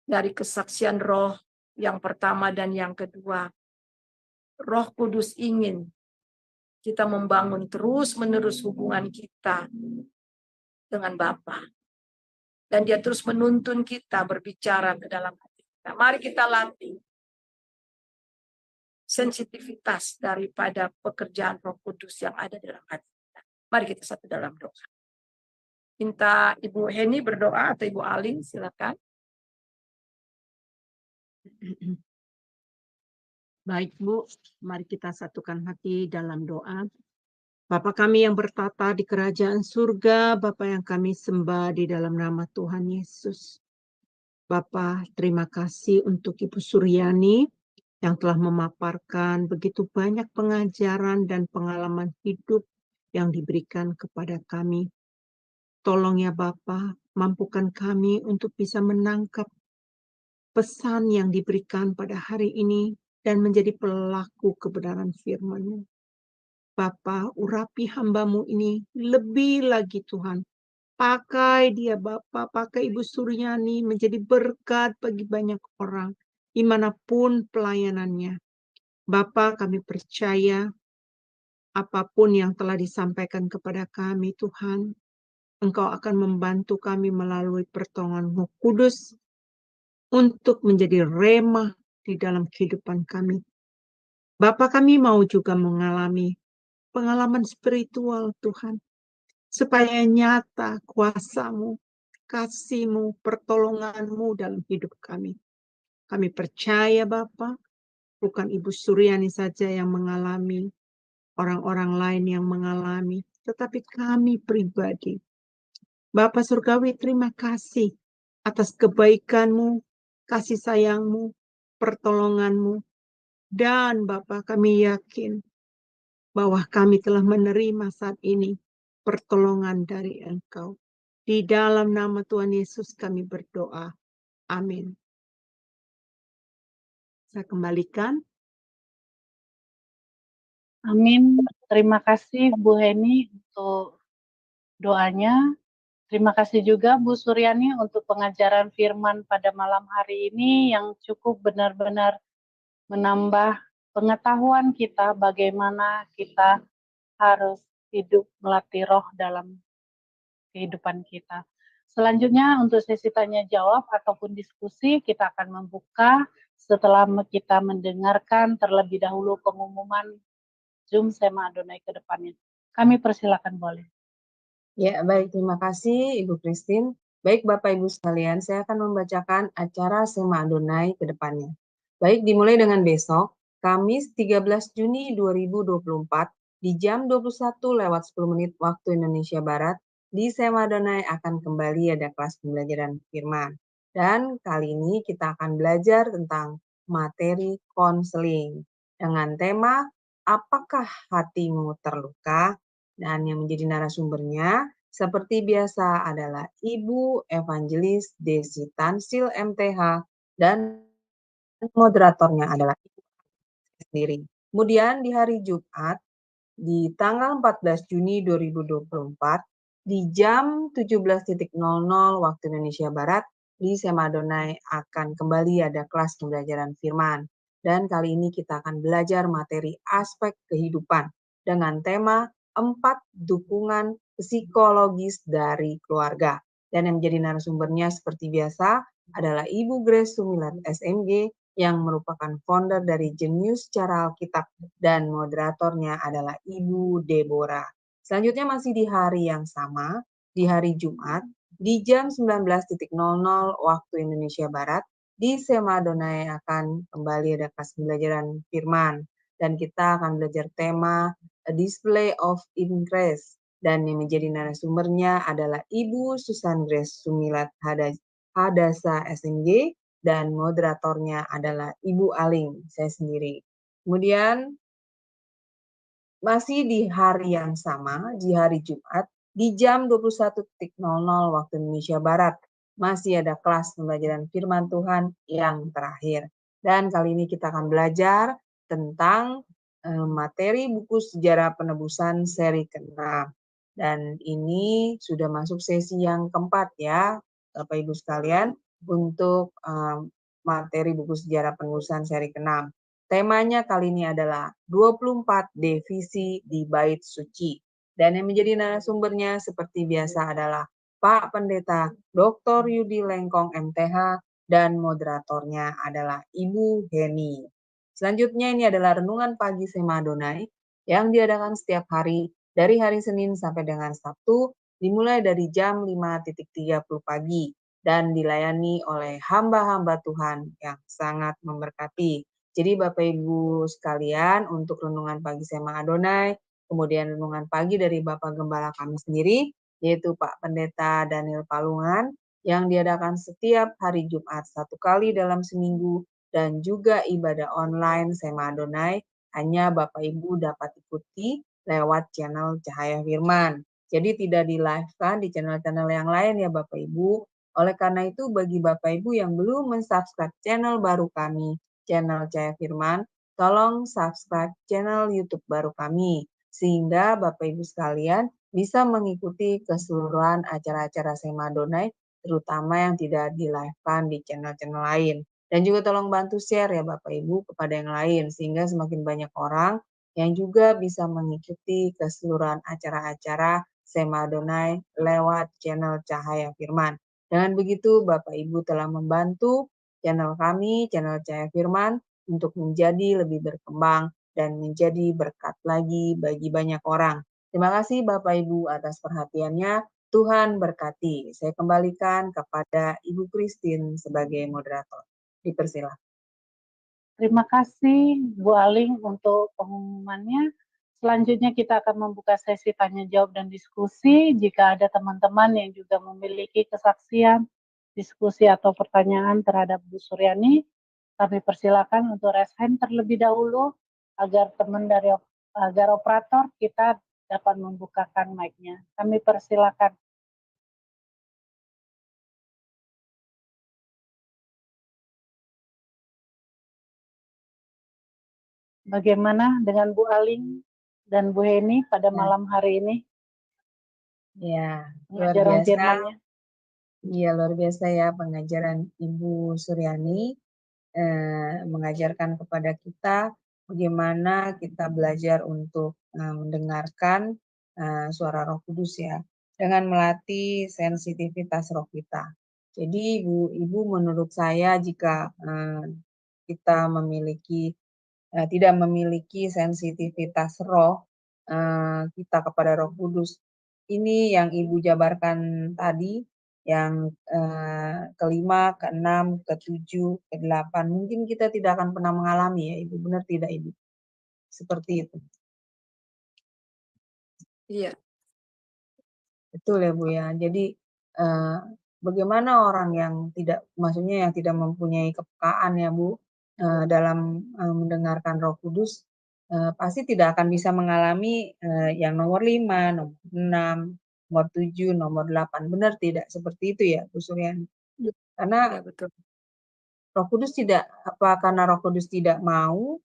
dari kesaksian roh yang pertama dan yang kedua, Roh Kudus ingin kita membangun terus-menerus hubungan kita dengan Bapa. Dan dia terus menuntun kita berbicara ke dalam hati kita. Mari kita latih sensitivitas daripada pekerjaan Roh Kudus yang ada dalam hati kita. Mari kita satu dalam doa. Minta Ibu Heni berdoa atau Ibu Alin, silakan. Baik Bu, mari kita satukan hati dalam doa. Bapa kami yang bertata di kerajaan surga, Bapa yang kami sembah di dalam nama Tuhan Yesus. Bapa, terima kasih untuk Ibu Suryani yang telah memaparkan begitu banyak pengajaran dan pengalaman hidup yang diberikan kepada kami. Tolong ya Bapa, mampukan kami untuk bisa menangkap pesan yang diberikan pada hari ini dan menjadi pelaku kebenaran firman-Mu. Bapa, urapi hamba-Mu ini lebih lagi Tuhan. Pakai dia Bapa, pakai Ibu Suryani menjadi berkat bagi banyak orang, dimanapun pelayanannya. Bapa, kami percaya apapun yang telah disampaikan kepada kami Tuhan, Engkau akan membantu kami melalui pertolongan Roh Kudus untuk menjadi remah di dalam kehidupan kami. Bapa, kami mau juga mengalami pengalaman spiritual Tuhan, supaya nyata kuasa-Mu, kasih-Mu, pertolongan-Mu dalam hidup kami. Kami percaya Bapa, bukan Ibu Suryani saja yang mengalami, orang-orang lain yang mengalami, tetapi kami pribadi. Bapa Surgawi, terima kasih atas kebaikan-Mu, kasih sayang-Mu, pertolongan-Mu, dan Bapa, kami yakin bahwa kami telah menerima saat ini pertolongan dari Engkau. Di dalam nama Tuhan Yesus kami berdoa. Amin. Saya kembalikan. Amin. Terima kasih Bu Heni untuk doanya. Terima kasih juga Bu Suryani untuk pengajaran firman pada malam hari ini yang cukup benar-benar menambah pengetahuan kita bagaimana kita harus hidup melatih roh dalam kehidupan kita. Selanjutnya untuk sesi tanya jawab ataupun diskusi kita akan membuka setelah kita mendengarkan terlebih dahulu pengumuman Zoom Sema Adonai ke depannya. Kami persilakan boleh. Ya, baik. Terima kasih Ibu Christine. Baik Bapak Ibu sekalian, saya akan membacakan acara Sema Adonai ke depannya. Baik, dimulai dengan besok, Kamis 13 Juni 2024 di jam 21:10 waktu Indonesia Barat di Sema Donai akan kembali ada kelas pembelajaran firman. Dan kali ini kita akan belajar tentang materi konseling dengan tema apakah hatimu terluka? Dan yang menjadi narasumbernya seperti biasa adalah Ibu Evangelis Desi Tansil MTH dan moderatornya adalah Ibu sendiri. Kemudian di hari Jumat di tanggal 14 Juni 2024 di jam 17.00 waktu Indonesia Barat di Sema Donai akan kembali ada kelas pembelajaran firman. Dan kali ini kita akan belajar materi aspek kehidupan dengan tema 4 dukungan psikologis dari keluarga. Dan yang menjadi narasumbernya seperti biasa adalah Ibu Grace Sumilat SMG yang merupakan founder dari Jenius Cara Alkitab dan moderatornya adalah Ibu Deborah. Selanjutnya masih di hari yang sama, di hari Jumat, di jam 19.00 waktu Indonesia Barat, di Sema Donai akan kembali ada kelas pembelajaran firman. Dan kita akan belajar tema A Display of Interest. Dan yang menjadi narasumbernya adalah Ibu Susan Grace Sumilat Hadasa SMG, dan moderatornya adalah Ibu Aling, saya sendiri. Kemudian masih di hari yang sama, di hari Jumat, di jam 21.00 waktu Indonesia Barat, masih ada kelas pembelajaran firman Tuhan yang terakhir. Dan kali ini kita akan belajar tentang materi buku Sejarah Penebusan seri ke-6. Dan ini sudah masuk sesi yang keempat ya, Bapak Ibu sekalian, untuk materi buku Sejarah Penebusan seri ke-6. Temanya kali ini adalah 24 divisi di Bait Suci. Dan yang menjadi narasumbernya seperti biasa adalah Pak Pendeta Dr. Yudi Lengkong MTH dan moderatornya adalah Ibu Heni. Selanjutnya ini adalah renungan pagi Sema Donai yang diadakan setiap hari dari hari Senin sampai dengan Sabtu dimulai dari jam 5.30 pagi dan dilayani oleh hamba-hamba Tuhan yang sangat memberkati. Jadi Bapak Ibu sekalian, untuk renungan pagi Sema Adonai, kemudian renungan pagi dari Bapak Gembala kami sendiri, yaitu Pak Pendeta Daniel Palungan, yang diadakan setiap hari Jumat 1 kali dalam seminggu, dan juga ibadah online Sema Adonai, hanya Bapak Ibu dapat ikuti lewat channel Cahaya Firman. Jadi tidak di-live-kan di channel-channel yang lain ya Bapak Ibu. Oleh karena itu bagi Bapak Ibu yang belum mensubscribe channel baru kami, channel Cahaya Firman, tolong subscribe channel YouTube baru kami, sehingga Bapak Ibu sekalian bisa mengikuti keseluruhan acara-acara Sema Donai, terutama yang tidak di-live-kan di channel-channel lain. Dan juga tolong bantu share ya Bapak Ibu kepada yang lain, sehingga semakin banyak orang yang juga bisa mengikuti keseluruhan acara-acara Sema Donai lewat channel Cahaya Firman. Dengan begitu Bapak Ibu telah membantu channel kami, channel Cahaya Firman, untuk menjadi lebih berkembang dan menjadi berkat lagi bagi banyak orang. Terima kasih Bapak Ibu atas perhatiannya. Tuhan berkati. Saya kembalikan kepada Ibu Christine sebagai moderator. Dipersilakan. Terima kasih Bu Aling untuk pengumumannya. Selanjutnya kita akan membuka sesi tanya jawab dan diskusi. Jika ada teman-teman yang juga memiliki kesaksian, diskusi atau pertanyaan terhadap Bu Suryani, kami persilakan untuk raise hand terlebih dahulu agar agar operator kita dapat membukakan mic-nya. Kami persilakan. Bagaimana dengan Bu Aling dan Bu Heni pada malam hari ini? Ya, luar Pengajaran biasa. firman-Nya. Iya, luar biasa ya pengajaran Ibu Suryani, mengajarkan kepada kita bagaimana kita belajar untuk mendengarkan suara Roh Kudus ya, dengan melatih sensitivitas roh kita. Jadi Ibu menurut saya jika kita tidak memiliki sensitivitas roh kita kepada Roh Kudus, ini yang Ibu jabarkan tadi, yang kelima, keenam, ketujuh, kedelapan. Mungkin kita tidak akan pernah mengalami ya Ibu, benar tidak Ibu? Seperti itu. Iya. Betul ya Bu ya. Jadi bagaimana orang yang maksudnya yang tidak mempunyai kepekaan ya Bu dalam mendengarkan Roh Kudus pasti tidak akan bisa mengalami yang nomor 5, nomor 6, nomor 7, nomor 8. Benar tidak seperti itu ya Bu Suryani? Iya, Karena iya, betul. Roh Kudus karena Roh Kudus tidak mau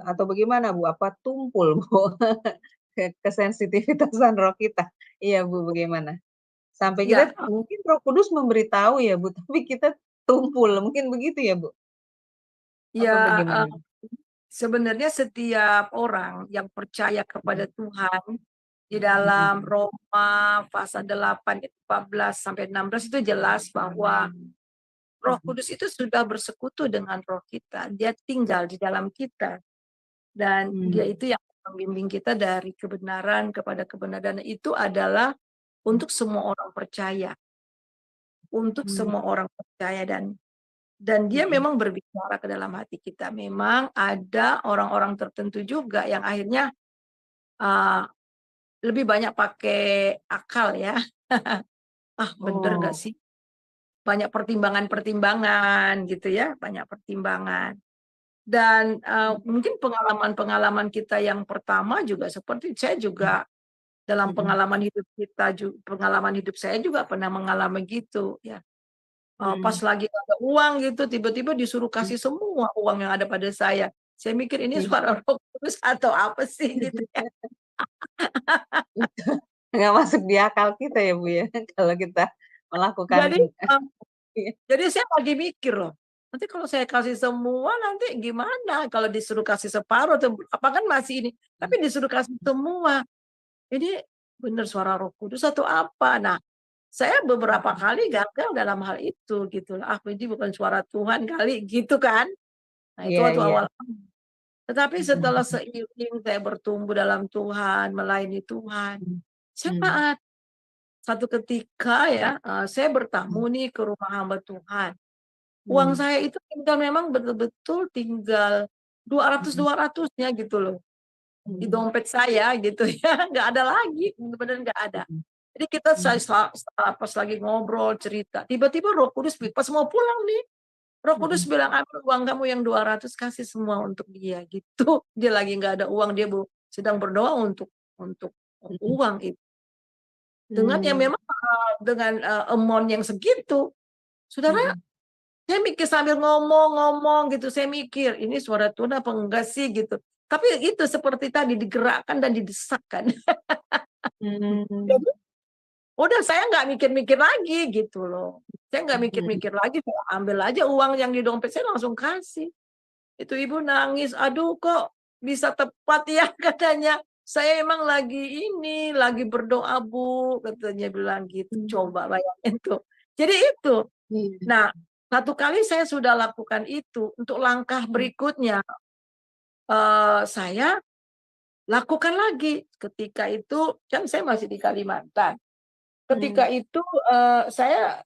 atau bagaimana Bu? Apa tumpul Bu kesensitivitasan roh kita? Iya Bu, bagaimana? Sampai Ya, kita mungkin Roh Kudus memberitahu ya Bu, tapi kita tumpul, mungkin begitu ya Bu? Apa ya, bagaimana? sebenarnya setiap orang yang percaya kepada Tuhan di dalam Roma pasal 8 14 sampai 16 itu jelas bahwa Roh Kudus itu sudah bersekutu dengan roh kita. Dia tinggal di dalam kita dan dia itu yang membimbing kita dari kebenaran kepada kebenaran. Itu adalah untuk semua orang percaya. Untuk semua orang percaya dan dia memang berbicara ke dalam hati kita. Memang ada orang-orang tertentu juga yang akhirnya lebih banyak pakai akal ya. Bener nggak sih? Banyak pertimbangan-pertimbangan gitu ya, banyak pertimbangan. Dan mungkin pengalaman-pengalaman kita yang pertama juga seperti saya juga dalam pengalaman hidup saya juga pernah mengalami gitu ya. Pas lagi ada uang gitu, tiba-tiba disuruh kasih semua uang yang ada pada saya. Saya mikir ini suara Roh Kudus atau apa sih gitu ya. Nggak masuk di akal kita ya Bu ya, kalau kita melakukan Jadi jadi saya lagi mikir loh, nanti kalau saya kasih semua nanti gimana? Kalau disuruh kasih separuh atau apa kan masih ini, tapi disuruh kasih semua. Ini benar suara Roh Kudus atau apa? Nah, saya beberapa kali gagal dalam hal itu gitu. Ini bukan suara Tuhan kali gitu kan. Nah, itu Iya, waktu iya. awal. Tetapi setelah seiring saya bertumbuh dalam Tuhan, melayani Tuhan, saat satu ketika ya, saya bertamu nih ke rumah hamba Tuhan. Uang saya itu tinggal memang betul-betul tinggal 200-200-nya gitu loh. Di dompet saya gitu ya, nggak ada lagi, bener-bener nggak ada. Jadi kita pas lagi ngobrol, cerita, tiba-tiba Roh Kudus pas mau pulang nih, Roh Kudus bilang, "Ambil uang kamu yang 200 kasih semua untuk dia," gitu. Dia lagi nggak ada uang, dia sedang berdoa untuk uang itu. Dengan yang memang dengan amount yang segitu, saudara, saya mikir sambil ngomong gitu, saya mikir, "Ini suara Tuhan apa enggak sih?" gitu. Tapi itu seperti tadi digerakkan dan didesakkan. Jadi, udah saya nggak mikir-mikir lagi gitu loh. Saya nggak mikir-mikir lagi, saya ambil aja uang yang di dompet saya langsung kasih. Itu ibu nangis, "Aduh kok bisa tepat ya?" katanya. "Saya emang lagi berdoa Bu," katanya bilang gitu. Coba bayangin tuh. Jadi itu. Nah, satu kali saya sudah lakukan itu, untuk langkah berikutnya, saya lakukan lagi. Ketika itu, kan saya masih di Kalimantan. Ketika itu, saya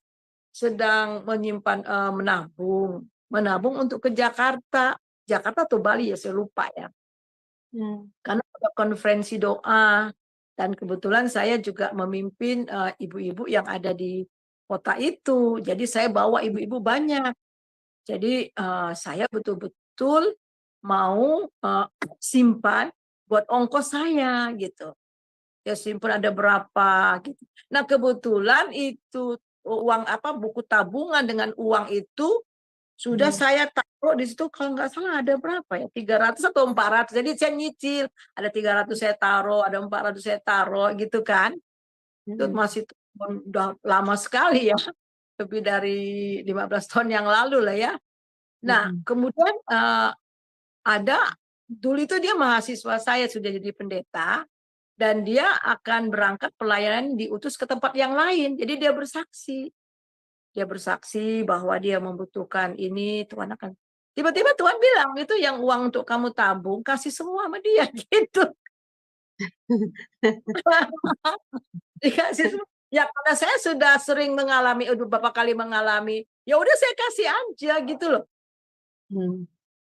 sedang menyimpan, menabung untuk ke Jakarta. Jakarta atau Bali ya, saya lupa ya. Karena ada konferensi doa, dan kebetulan saya juga memimpin, ibu-ibu yang ada di kota itu. Jadi saya bawa ibu-ibu banyak. Jadi, saya betul-betul mau, simpan buat ongkos saya gitu. Ya simpan ada berapa gitu. Nah kebetulan itu buku tabungan dengan uang itu sudah saya taruh di situ kalau nggak salah ada berapa ya, 300 atau 400. Jadi saya nyicil, ada 300 saya taruh, ada 400 saya taruh gitu kan. Itu masih udah lama sekali ya, lebih dari 15 tahun yang lalu lah ya. Nah, kemudian dulu itu dia mahasiswa saya sudah jadi pendeta dan dia akan berangkat pelayanan diutus ke tempat yang lain. Jadi dia bersaksi. Dia bersaksi bahwa dia membutuhkan ini, Tuhan akan tiba-tiba Tuhan bilang, "Itu yang uang untuk kamu tabung, kasih semua sama dia." gitu. Dikasih semua. Ya karena saya sudah sering mengalami, beberapa kali mengalami, ya udah saya kasih aja gitu loh.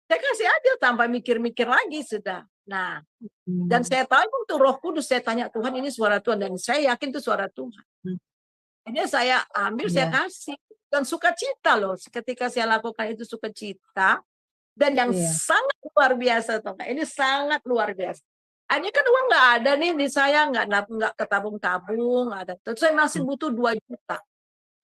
Saya kasih aja tanpa mikir-mikir lagi sudah. Nah, dan saya tahu untuk Roh Kudus, saya tanya Tuhan ini suara Tuhan, dan saya yakin itu suara Tuhan. Ini saya ambil, saya kasih, dan sukacita loh. Ketika saya lakukan itu sukacita, dan yang sangat luar biasa, ini sangat luar biasa. Ini kan uang nggak ada nih di saya, nggak ketabung-tabung, ada. Terus saya masih butuh 2 juta.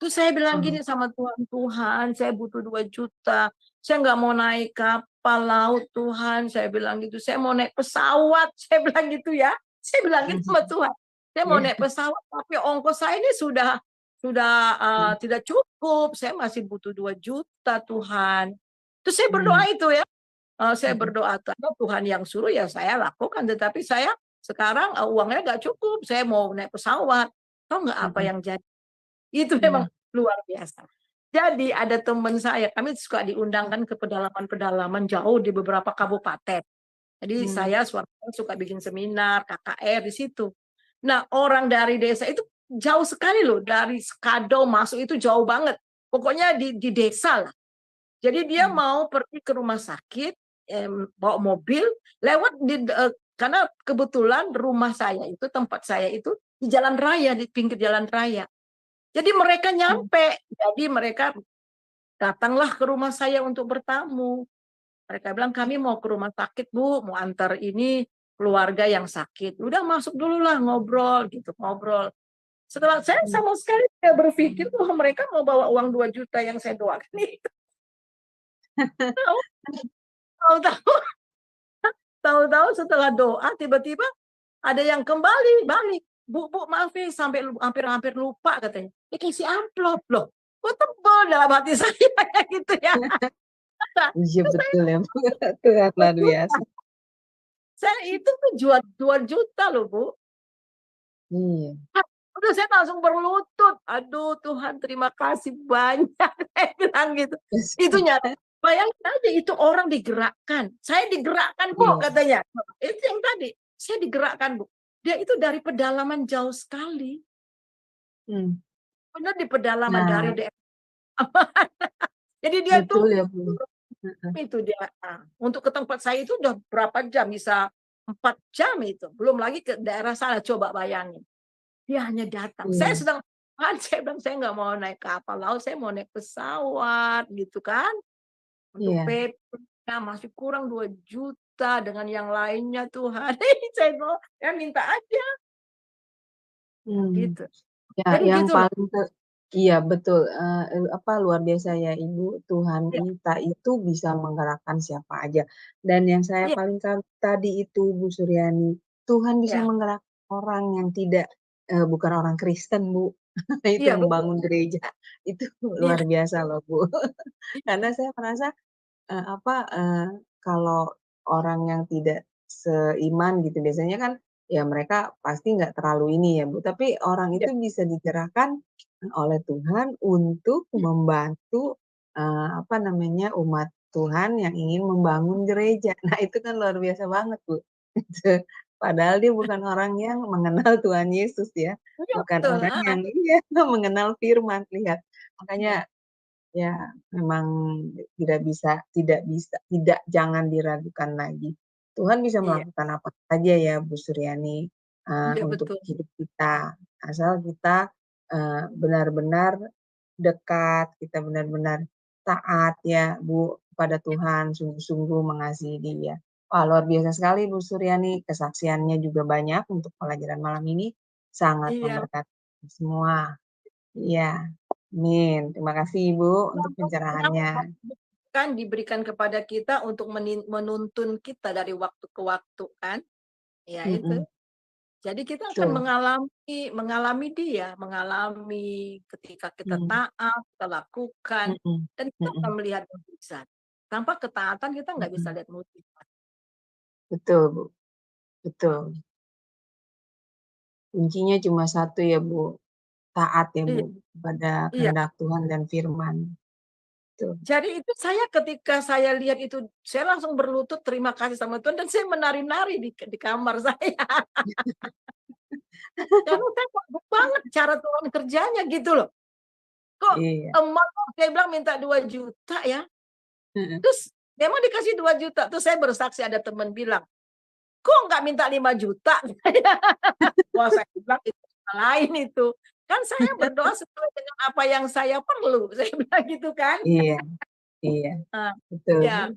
Terus saya bilang gini sama Tuhan, Tuhan, saya butuh 2 juta. Saya nggak mau naik kapal laut, Tuhan. Saya bilang gitu. Saya mau naik pesawat. Saya bilang gitu ya. Saya bilang gitu sama Tuhan. Saya mau naik pesawat, tapi ongkos saya ini sudah tidak cukup. Saya masih butuh 2 juta, Tuhan. Terus saya berdoa itu ya. Saya berdoa, Tuhan yang suruh ya saya lakukan. Tetapi saya sekarang uangnya nggak cukup. Saya mau naik pesawat. Tahu nggak apa yang jadi? Itu memang luar biasa. Jadi ada teman saya, kami suka diundangkan ke pedalaman-pedalaman jauh di beberapa kabupaten. Jadi saya suka bikin seminar, KKR di situ. Nah, orang dari desa itu jauh sekali loh, dari Skado masuk itu jauh banget. Pokoknya di desa lah. Jadi dia mau pergi ke rumah sakit, bawa mobil, lewat karena kebetulan rumah saya itu, tempat saya itu di jalan raya, di pinggir jalan raya. Jadi mereka nyampe, jadi mereka datanglah ke rumah saya untuk bertamu. Mereka bilang, kami mau ke rumah sakit, Bu, mau antar ini keluarga yang sakit. Udah masuk dulu lah, ngobrol gitu, ngobrol. Setelah saya sama sekali tidak berpikir bahwa mereka mau bawa uang 2 juta yang saya doakan itu. Tahu-tahu setelah doa tiba-tiba ada yang kembali balik. Bu, maaf ya, sampai hampir lupa katanya. Kasih amplop loh. Kok tebal dalam hati saya gitu ya. Iya betul ya, Bu. Tuhan luar biasa. Saya itu tuh 2 juta loh, Bu. Iya. Udah saya langsung berlutut. Aduh Tuhan, terima kasih banyak. Saya bilang gitu. Itu nyata. Bayangin aja itu orang digerakkan. Saya digerakkan kok katanya. Itu yang tadi. Saya digerakkan, Bu. Dia itu dari pedalaman jauh sekali. Benar di pedalaman dari daerah. Jadi dia betul tuh ya, Bu. itu dia. Untuk ke tempat saya itu udah berapa jam? Bisa 4 jam itu. Belum lagi ke daerah sana. Coba bayangin. Dia hanya datang. Saya sedang saya bilang saya nggak mau naik kapal laut, saya mau naik pesawat gitu kan. Untuk PP-nya masih kurang 2 juta dengan yang lainnya Tuhan. Saya minta aja. Gitu. Ya, jadi yang gitu paling iya betul, luar biasa ya Ibu, Tuhan kita itu bisa menggerakkan siapa aja. Dan yang saya paling tadi itu Bu Suryani, Tuhan bisa menggerakkan orang yang tidak bukan orang Kristen, Bu. Itu membangun gereja. Itu luar biasa loh, Bu. Karena saya merasa kalau orang yang tidak seiman gitu biasanya kan ya mereka pasti nggak terlalu ini ya, Bu. Tapi orang itu bisa digerakkan oleh Tuhan untuk membantu umat Tuhan yang ingin membangun gereja. Nah, itu kan luar biasa banget, Bu. Padahal dia bukan orang yang mengenal Tuhan Yesus ya. Bukan orang yang mengenal firman, lihat. Makanya ya memang jangan diragukan lagi. Tuhan bisa melakukan apa saja ya Bu Suryani untuk hidup kita. Asal kita benar-benar dekat, kita benar-benar taat ya Bu kepada Tuhan, sungguh-sungguh mengasihi Dia. Wah, luar biasa sekali Bu Suryani, kesaksiannya juga banyak untuk pelajaran malam ini, sangat memberkati semua. Iya. Amin. Terima kasih Ibu untuk pencerahannya. Kan diberikan kepada kita untuk menuntun kita dari waktu ke waktu kan. Ya itu. Jadi kita akan mengalami dia, mengalami ketika kita taat, kita lakukan, dan kita akan melihat mukjizat. Tanpa ketaatan kita nggak bisa lihat mukjizat. Betul, Bu. Betul. Kuncinya cuma satu ya, Bu. Taat ya, Bu, pada kehendak Tuhan dan firman. Jadi itu ketika saya lihat itu, saya langsung berlutut terima kasih sama Tuhan, dan saya menari-nari di kamar saya. Karena saya kagum banget cara Tuhan kerjanya gitu loh. Kok Iya. emak saya bilang minta 2 juta ya. Terus memang dikasih 2 juta. Terus saya bersaksi ada teman bilang, kok nggak minta 5 juta? Wah, saya bilang itu lain itu. Kan saya berdoa sesuai dengan apa yang saya perlu. Saya bilang gitu kan. Iya, iya, Nah, betul. ya.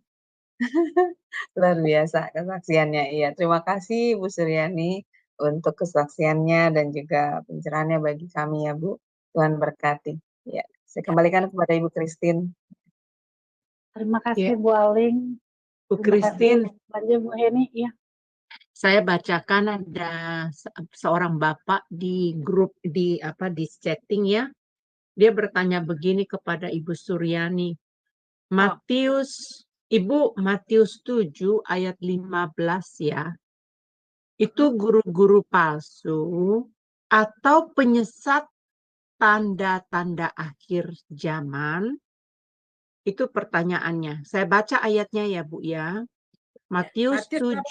Luar biasa kesaksiannya. Iya, terima kasih Bu Suryani untuk kesaksiannya dan juga pencerahannya bagi kami ya Bu. Tuhan berkati. Ya, saya kembalikan kepada Ibu Christine. Terima Ya, kasih Bu Aling. Bu Terima Christine, kasih lanjut Bu Heni. Ya. saya bacakan ada seorang bapak di grup di chatting ya. Dia bertanya begini kepada Ibu Suryani. Ibu Matius 7 ayat 15 ya. Itu guru-guru palsu atau penyesat tanda-tanda akhir zaman? Itu pertanyaannya. Saya baca ayatnya ya Bu ya. Matius 7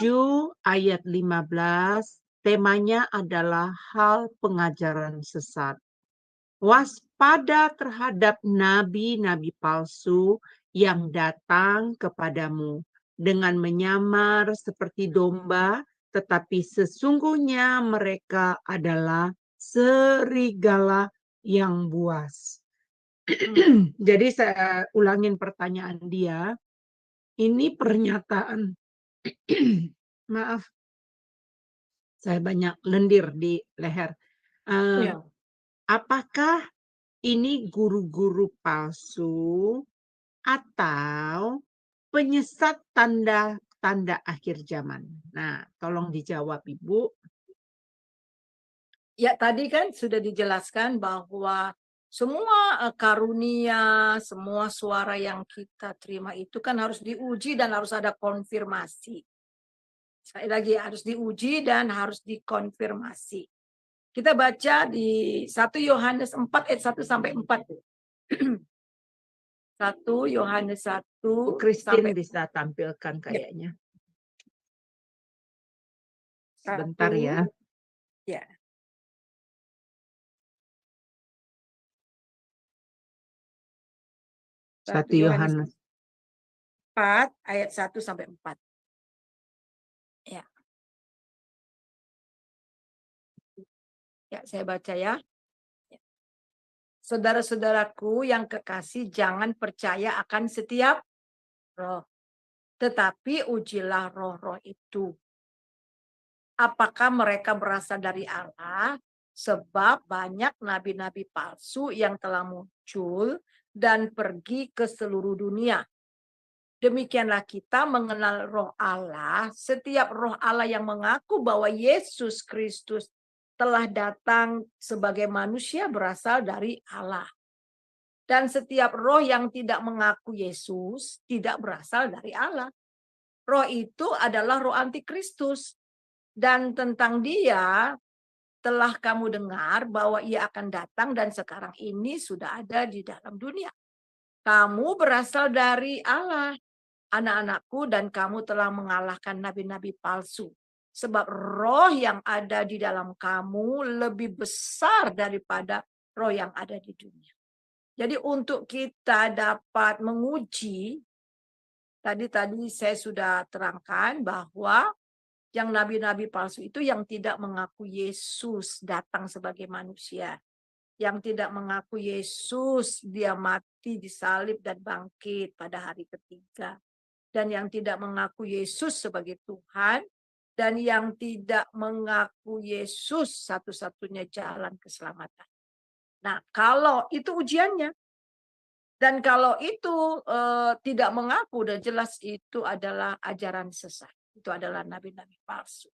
ayat 15, temanya adalah hal pengajaran sesat. Waspada terhadap nabi-nabi palsu yang datang kepadamu dengan menyamar seperti domba, tetapi sesungguhnya mereka adalah serigala yang buas. Jadi saya ulangin pertanyaan dia. Ini pernyataan, maaf, saya banyak lendir di leher. Apakah ini guru-guru palsu atau penyesat tanda-tanda akhir zaman? Nah, tolong dijawab Ibu. Ya, tadi kan sudah dijelaskan bahwa semua karunia, semua suara yang kita terima itu kan harus diuji dan harus ada konfirmasi. Sekali lagi harus diuji dan harus dikonfirmasi. Kita baca di 1 Yohanes 4 ayat 1 sampai 4. 1 Yohanes 1 Christine bisa tampilkan kayaknya. Sebentar ya. Ya. Satu Yohanes 4 ayat 1 sampai 4. Ya. Ya, saya baca ya. Saudara-saudaraku yang kekasih, jangan percaya akan setiap roh, tetapi ujilah roh-roh itu. Apakah mereka berasal dari Allah? Sebab banyak nabi-nabi palsu yang telah muncul dan pergi ke seluruh dunia. Demikianlah kita mengenal roh Allah. Setiap roh Allah yang mengaku bahwa Yesus Kristus telah datang sebagai manusia berasal dari Allah. Dan setiap roh yang tidak mengaku Yesus tidak berasal dari Allah. Roh itu adalah roh antikristus. Dan tentang dia telah kamu dengar bahwa ia akan datang dan sekarang ini sudah ada di dalam dunia. Kamu berasal dari Allah, anak-anakku, dan kamu telah mengalahkan nabi-nabi palsu. Sebab roh yang ada di dalam kamu lebih besar daripada roh yang ada di dunia. Jadi untuk kita dapat menguji, tadi saya sudah terangkan bahwa yang nabi-nabi palsu itu yang tidak mengaku Yesus datang sebagai manusia. Yang tidak mengaku Yesus dia mati disalib dan bangkit pada hari ketiga. Dan yang tidak mengaku Yesus sebagai Tuhan. Dan yang tidak mengaku Yesus satu-satunya jalan keselamatan. Nah, kalau itu ujiannya. Dan kalau itu tidak mengaku, udah jelas itu adalah ajaran sesat. Itu adalah nabi-nabi palsu.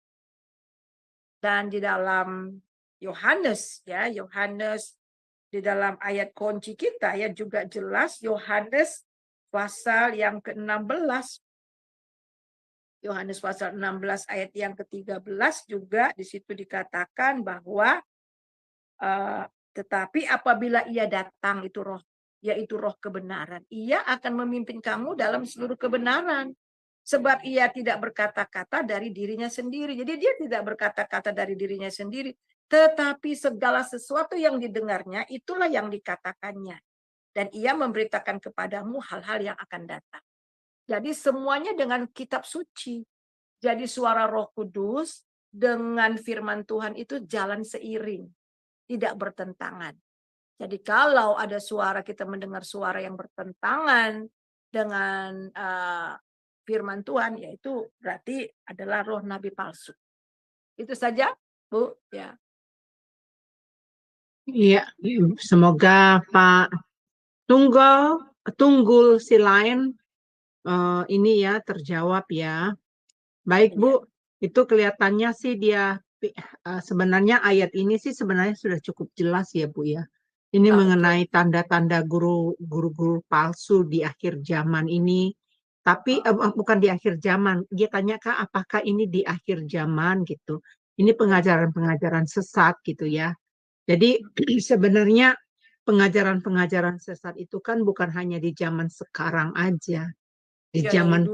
Dan di dalam Yohanes di dalam ayat kunci kita ya juga jelas, Yohanes pasal yang ke-16. Yohanes pasal 16 ayat yang ke-13 juga di situ dikatakan bahwa tetapi apabila ia datang itu roh, yaitu roh kebenaran, ia akan memimpin kamu dalam seluruh kebenaran. Sebab ia tidak berkata-kata dari dirinya sendiri. Jadi dia tidak berkata-kata dari dirinya sendiri. Tetapi segala sesuatu yang didengarnya, itulah yang dikatakannya. Dan ia memberitakan kepadamu hal-hal yang akan datang. Jadi semuanya dengan kitab suci. Jadi suara Roh Kudus dengan firman Tuhan itu jalan seiring, tidak bertentangan. Jadi kalau ada suara, kita mendengar suara yang bertentangan dengan firman Tuhan, yaitu berarti adalah roh nabi palsu. Itu saja, Bu. Ya. Iya, semoga Pak Tunggul Silain ini ya terjawab ya. Baik Bu, itu kelihatannya sih dia sebenarnya ayat ini sih sebenarnya sudah cukup jelas ya Bu ya. Ini mengenai tanda-tanda guru-guru palsu di akhir zaman ini. Tapi bukan di akhir zaman. Dia tanya Kak, apakah ini di akhir zaman gitu. Ini pengajaran-pengajaran sesat gitu ya. Jadi sebenarnya pengajaran-pengajaran sesat itu kan bukan hanya di zaman sekarang aja. Di zaman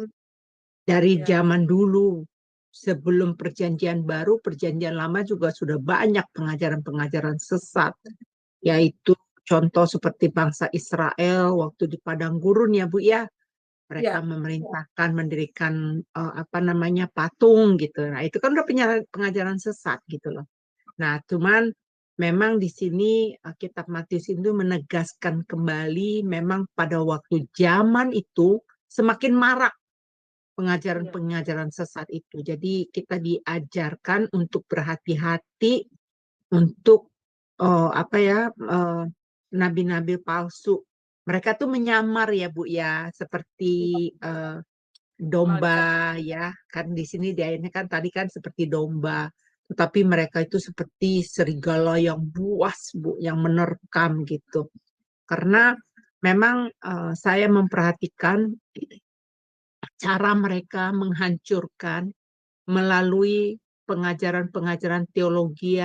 dari zaman dulu. Sebelum perjanjian baru, perjanjian lama juga sudah banyak pengajaran-pengajaran sesat. Yaitu contoh seperti bangsa Israel waktu di padang gurun ya Bu ya. Mereka memerintahkan mendirikan patung gitu. Nah, itu kan udah pengajaran sesat gitu loh. Nah, cuman memang di sini kitab Matius itu menegaskan kembali memang pada waktu zaman itu semakin marak pengajaran-pengajaran sesat itu. Jadi kita diajarkan untuk berhati-hati untuk nabi-nabi palsu. Mereka tuh menyamar ya Bu ya, seperti domba ya. Kan di sini di ayatnya kan tadi kan seperti domba. Tetapi mereka itu seperti serigala yang buas Bu, yang menerkam gitu. Karena memang saya memperhatikan cara mereka menghancurkan melalui pengajaran-pengajaran teologi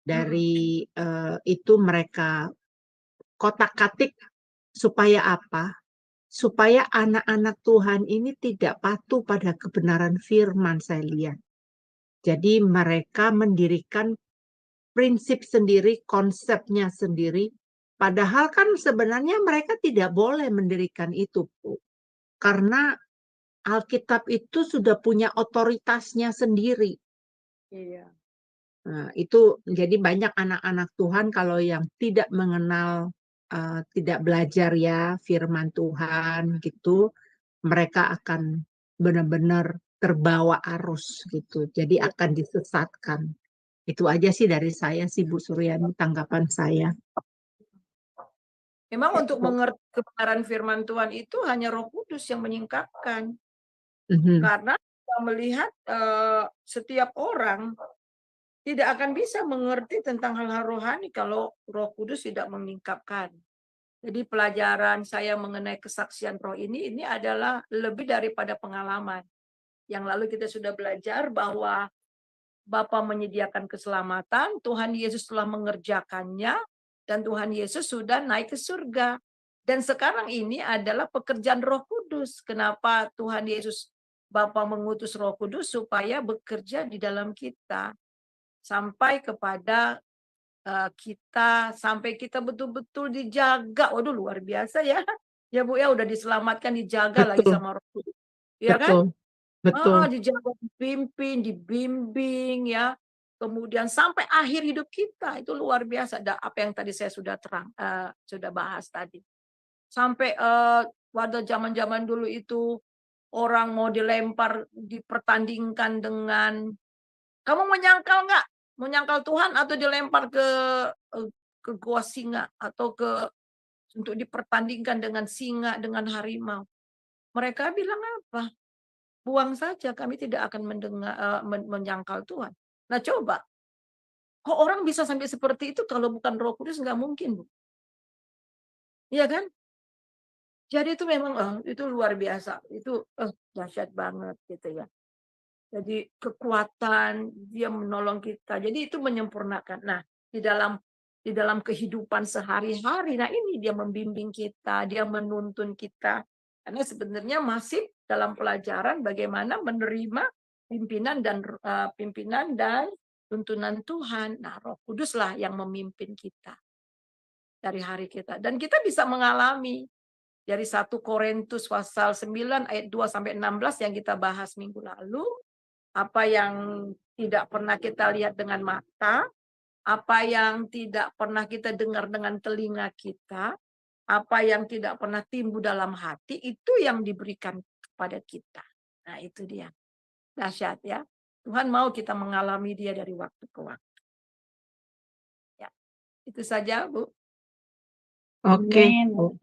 dari itu mereka kotak-katik supaya apa? Supaya anak-anak Tuhan ini tidak patuh pada kebenaran firman saya lihat. Jadi mereka mendirikan prinsip sendiri, konsepnya sendiri. Padahal kan sebenarnya mereka tidak boleh mendirikan itu, Bu. Karena Alkitab itu sudah punya otoritasnya sendiri. Iya. Nah, itu jadi banyak anak-anak Tuhan kalau yang tidak mengenal, tidak belajar ya firman Tuhan gitu, mereka akan benar-benar terbawa arus gitu. Jadi akan disesatkan. Itu aja sih dari saya sih Bu Suryani, tanggapan saya. Memang untuk mengerti kebenaran firman Tuhan itu hanya Roh Kudus yang menyingkapkan. Karena kita melihat setiap orang tidak akan bisa mengerti tentang hal-hal rohani kalau Roh Kudus tidak menyingkapkan. Jadi pelajaran saya mengenai kesaksian roh ini adalah lebih daripada pengalaman. Yang lalu kita sudah belajar bahwa Bapa menyediakan keselamatan, Tuhan Yesus telah mengerjakannya, dan Tuhan Yesus sudah naik ke surga. Dan sekarang ini adalah pekerjaan Roh Kudus. Kenapa Tuhan Yesus Bapa mengutus Roh Kudus supaya bekerja di dalam kita sampai kepada kita, sampai kita betul-betul dijaga. Waduh, luar biasa ya. Ya Bu ya, udah diselamatkan, dijaga lagi sama Roh Kudus. Ya kan? Betul. Dijaga, dipimpin, dibimbing ya. Kemudian sampai akhir hidup kita, itu luar biasa. Apa yang tadi saya sudah sudah bahas tadi. Sampai pada zaman-zaman dulu itu orang mau dilempar, dipertandingkan dengan, kamu menyangkal nggak? Menyangkal Tuhan atau dilempar ke gua singa atau untuk dipertandingkan dengan singa, dengan harimau. Mereka bilang apa? Buang saja, kami tidak akan menyangkal Tuhan. Nah coba, kok orang bisa sampai seperti itu kalau bukan Roh Kudus? Nggak mungkin, Bu. Iya kan? Jadi itu memang itu luar biasa. Itu dahsyat banget gitu ya. Jadi kekuatan dia menolong kita. Jadi itu menyempurnakan. Nah, di dalam kehidupan sehari-hari, nah ini dia membimbing kita, dia menuntun kita. Karena sebenarnya masih dalam pelajaran bagaimana menerima pimpinan dan tuntunan Tuhan, nah Roh Kuduslah yang memimpin kita dari hari kita. Dan kita bisa mengalami dari 1 Korintus pasal 9 ayat 2 sampai 16 yang kita bahas minggu lalu, apa yang tidak pernah kita lihat dengan mata, apa yang tidak pernah kita dengar dengan telinga kita, apa yang tidak pernah timbul dalam hati, itu yang diberikan kepada kita. Nah, itu dia. Dahsyat ya. Tuhan mau kita mengalami dia dari waktu ke waktu. Ya, itu saja, Bu. Oke, Amin. Bu.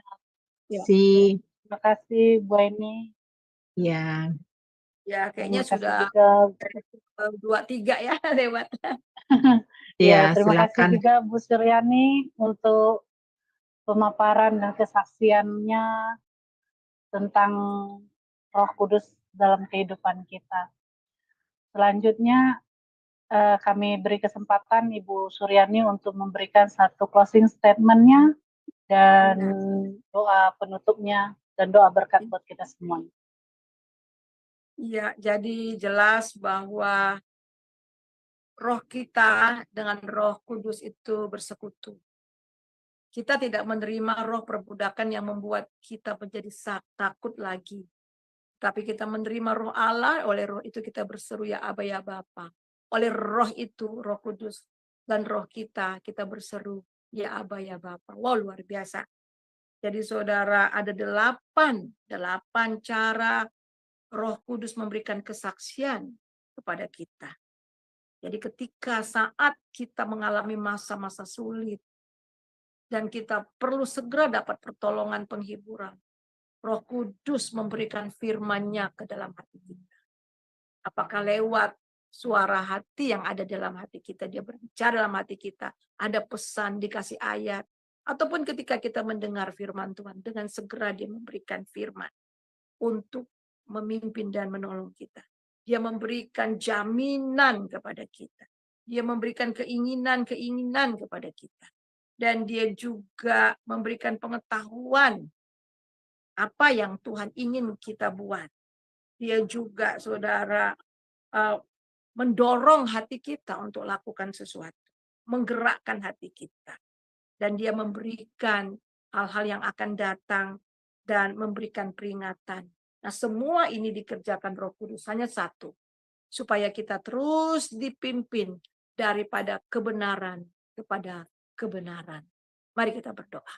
Ya. Terima kasih Bu Eni. Ya. Ya, kayaknya Terima kasih sudah juga 2-3 ya lewat. ya, Ya, terima kasih silakan. juga Bu Suryani untuk pemaparan dan kesaksiannya tentang Roh Kudus dalam kehidupan kita. Selanjutnya kami beri kesempatan Ibu Suryani untuk memberikan satu closing statement-nya dan doa penutupnya dan doa berkat buat kita semuanya. Iya, jadi jelas bahwa roh kita dengan Roh Kudus itu bersekutu. Kita tidak menerima roh perbudakan yang membuat kita menjadi takut lagi. Tapi kita menerima roh Allah, oleh roh itu kita berseru ya Aba ya Bapa. Oleh roh itu, Roh Kudus dan roh kita berseru ya Aba ya Bapa. Wow, luar biasa. Jadi saudara, ada 8 cara Roh Kudus memberikan kesaksian kepada kita. Jadi ketika saat kita mengalami masa-masa sulit dan kita perlu segera dapat pertolongan penghiburan, Roh Kudus memberikan firman-Nya ke dalam hati kita. Apakah lewat suara hati yang ada dalam hati kita, dia berbicara dalam hati kita, ada pesan, dikasih ayat, ataupun ketika kita mendengar firman Tuhan, dengan segera dia memberikan firman untuk memimpin dan menolong kita. Dia memberikan jaminan kepada kita. Dia memberikan keinginan kepada kita. Dan dia juga memberikan pengetahuan apa yang Tuhan ingin kita buat. Dia juga, saudara, mendorong hati kita untuk lakukan sesuatu. Menggerakkan hati kita. Dan dia memberikan hal-hal yang akan datang dan memberikan peringatan. Nah, semua ini dikerjakan Roh Kudus, hanya satu. Supaya kita terus dipimpin daripada kebenaran kepada kebenaran. Mari kita berdoa.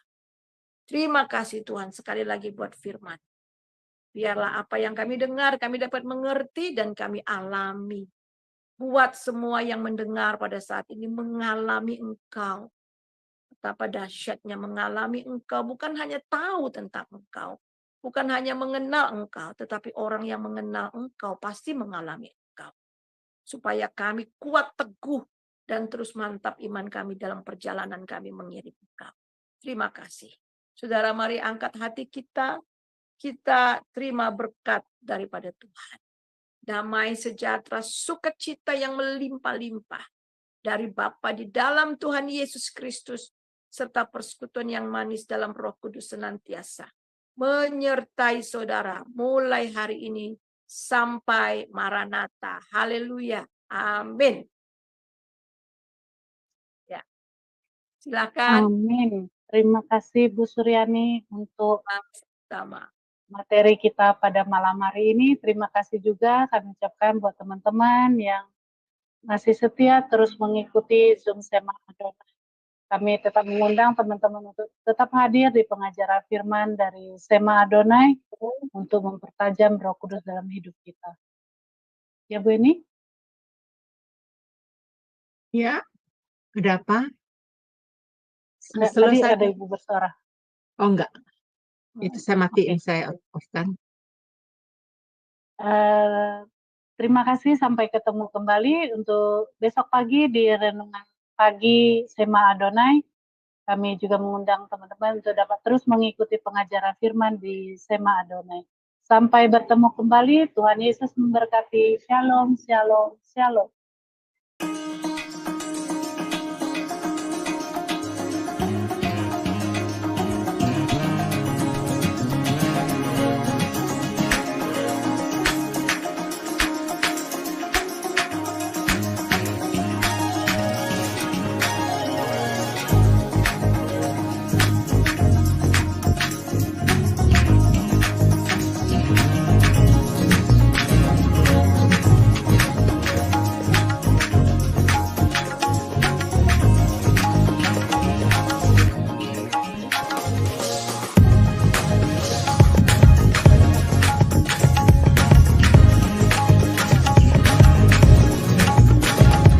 Terima kasih Tuhan sekali lagi buat firman. Biarlah apa yang kami dengar, kami dapat mengerti dan kami alami. Buat semua yang mendengar pada saat ini mengalami Engkau. Betapa dahsyatnya mengalami Engkau, bukan hanya tahu tentang Engkau, bukan hanya mengenal Engkau, tetapi orang yang mengenal Engkau pasti mengalami Engkau. Supaya kami kuat teguh dan terus mantap iman kami dalam perjalanan kami mengiring Engkau. Terima kasih. Saudara, mari angkat hati kita terima berkat daripada Tuhan. Damai sejahtera, sukacita yang melimpah-limpah dari Bapa di dalam Tuhan Yesus Kristus, serta persekutuan yang manis dalam Roh Kudus senantiasa menyertai saudara mulai hari ini sampai Maranatha. Haleluya. Amin. Ya. Silakan. Amin. Terima kasih Bu Suryani untuk Sama. materi kita pada malam hari ini. Terima kasih juga kami ucapkan buat teman-teman yang masih setia terus mengikuti Zoom Sema Adonai. Kami tetap mengundang teman-teman untuk tetap hadir di pengajaran firman dari Sema Adonai untuk mempertajam Roh Kudus dalam hidup kita. Ya Bu Eni? Ya, ada apa? Tadi Selesai. ada Ibu bersuara. Oh, enggak. Itu saya matiin, saya off-kan. Terima kasih, sampai ketemu kembali untuk besok pagi di Renungan Pagi Sema Adonai. Kami juga mengundang teman-teman untuk dapat terus mengikuti pengajaran firman di Sema Adonai. Sampai bertemu kembali, Tuhan Yesus memberkati. Shalom, shalom, shalom.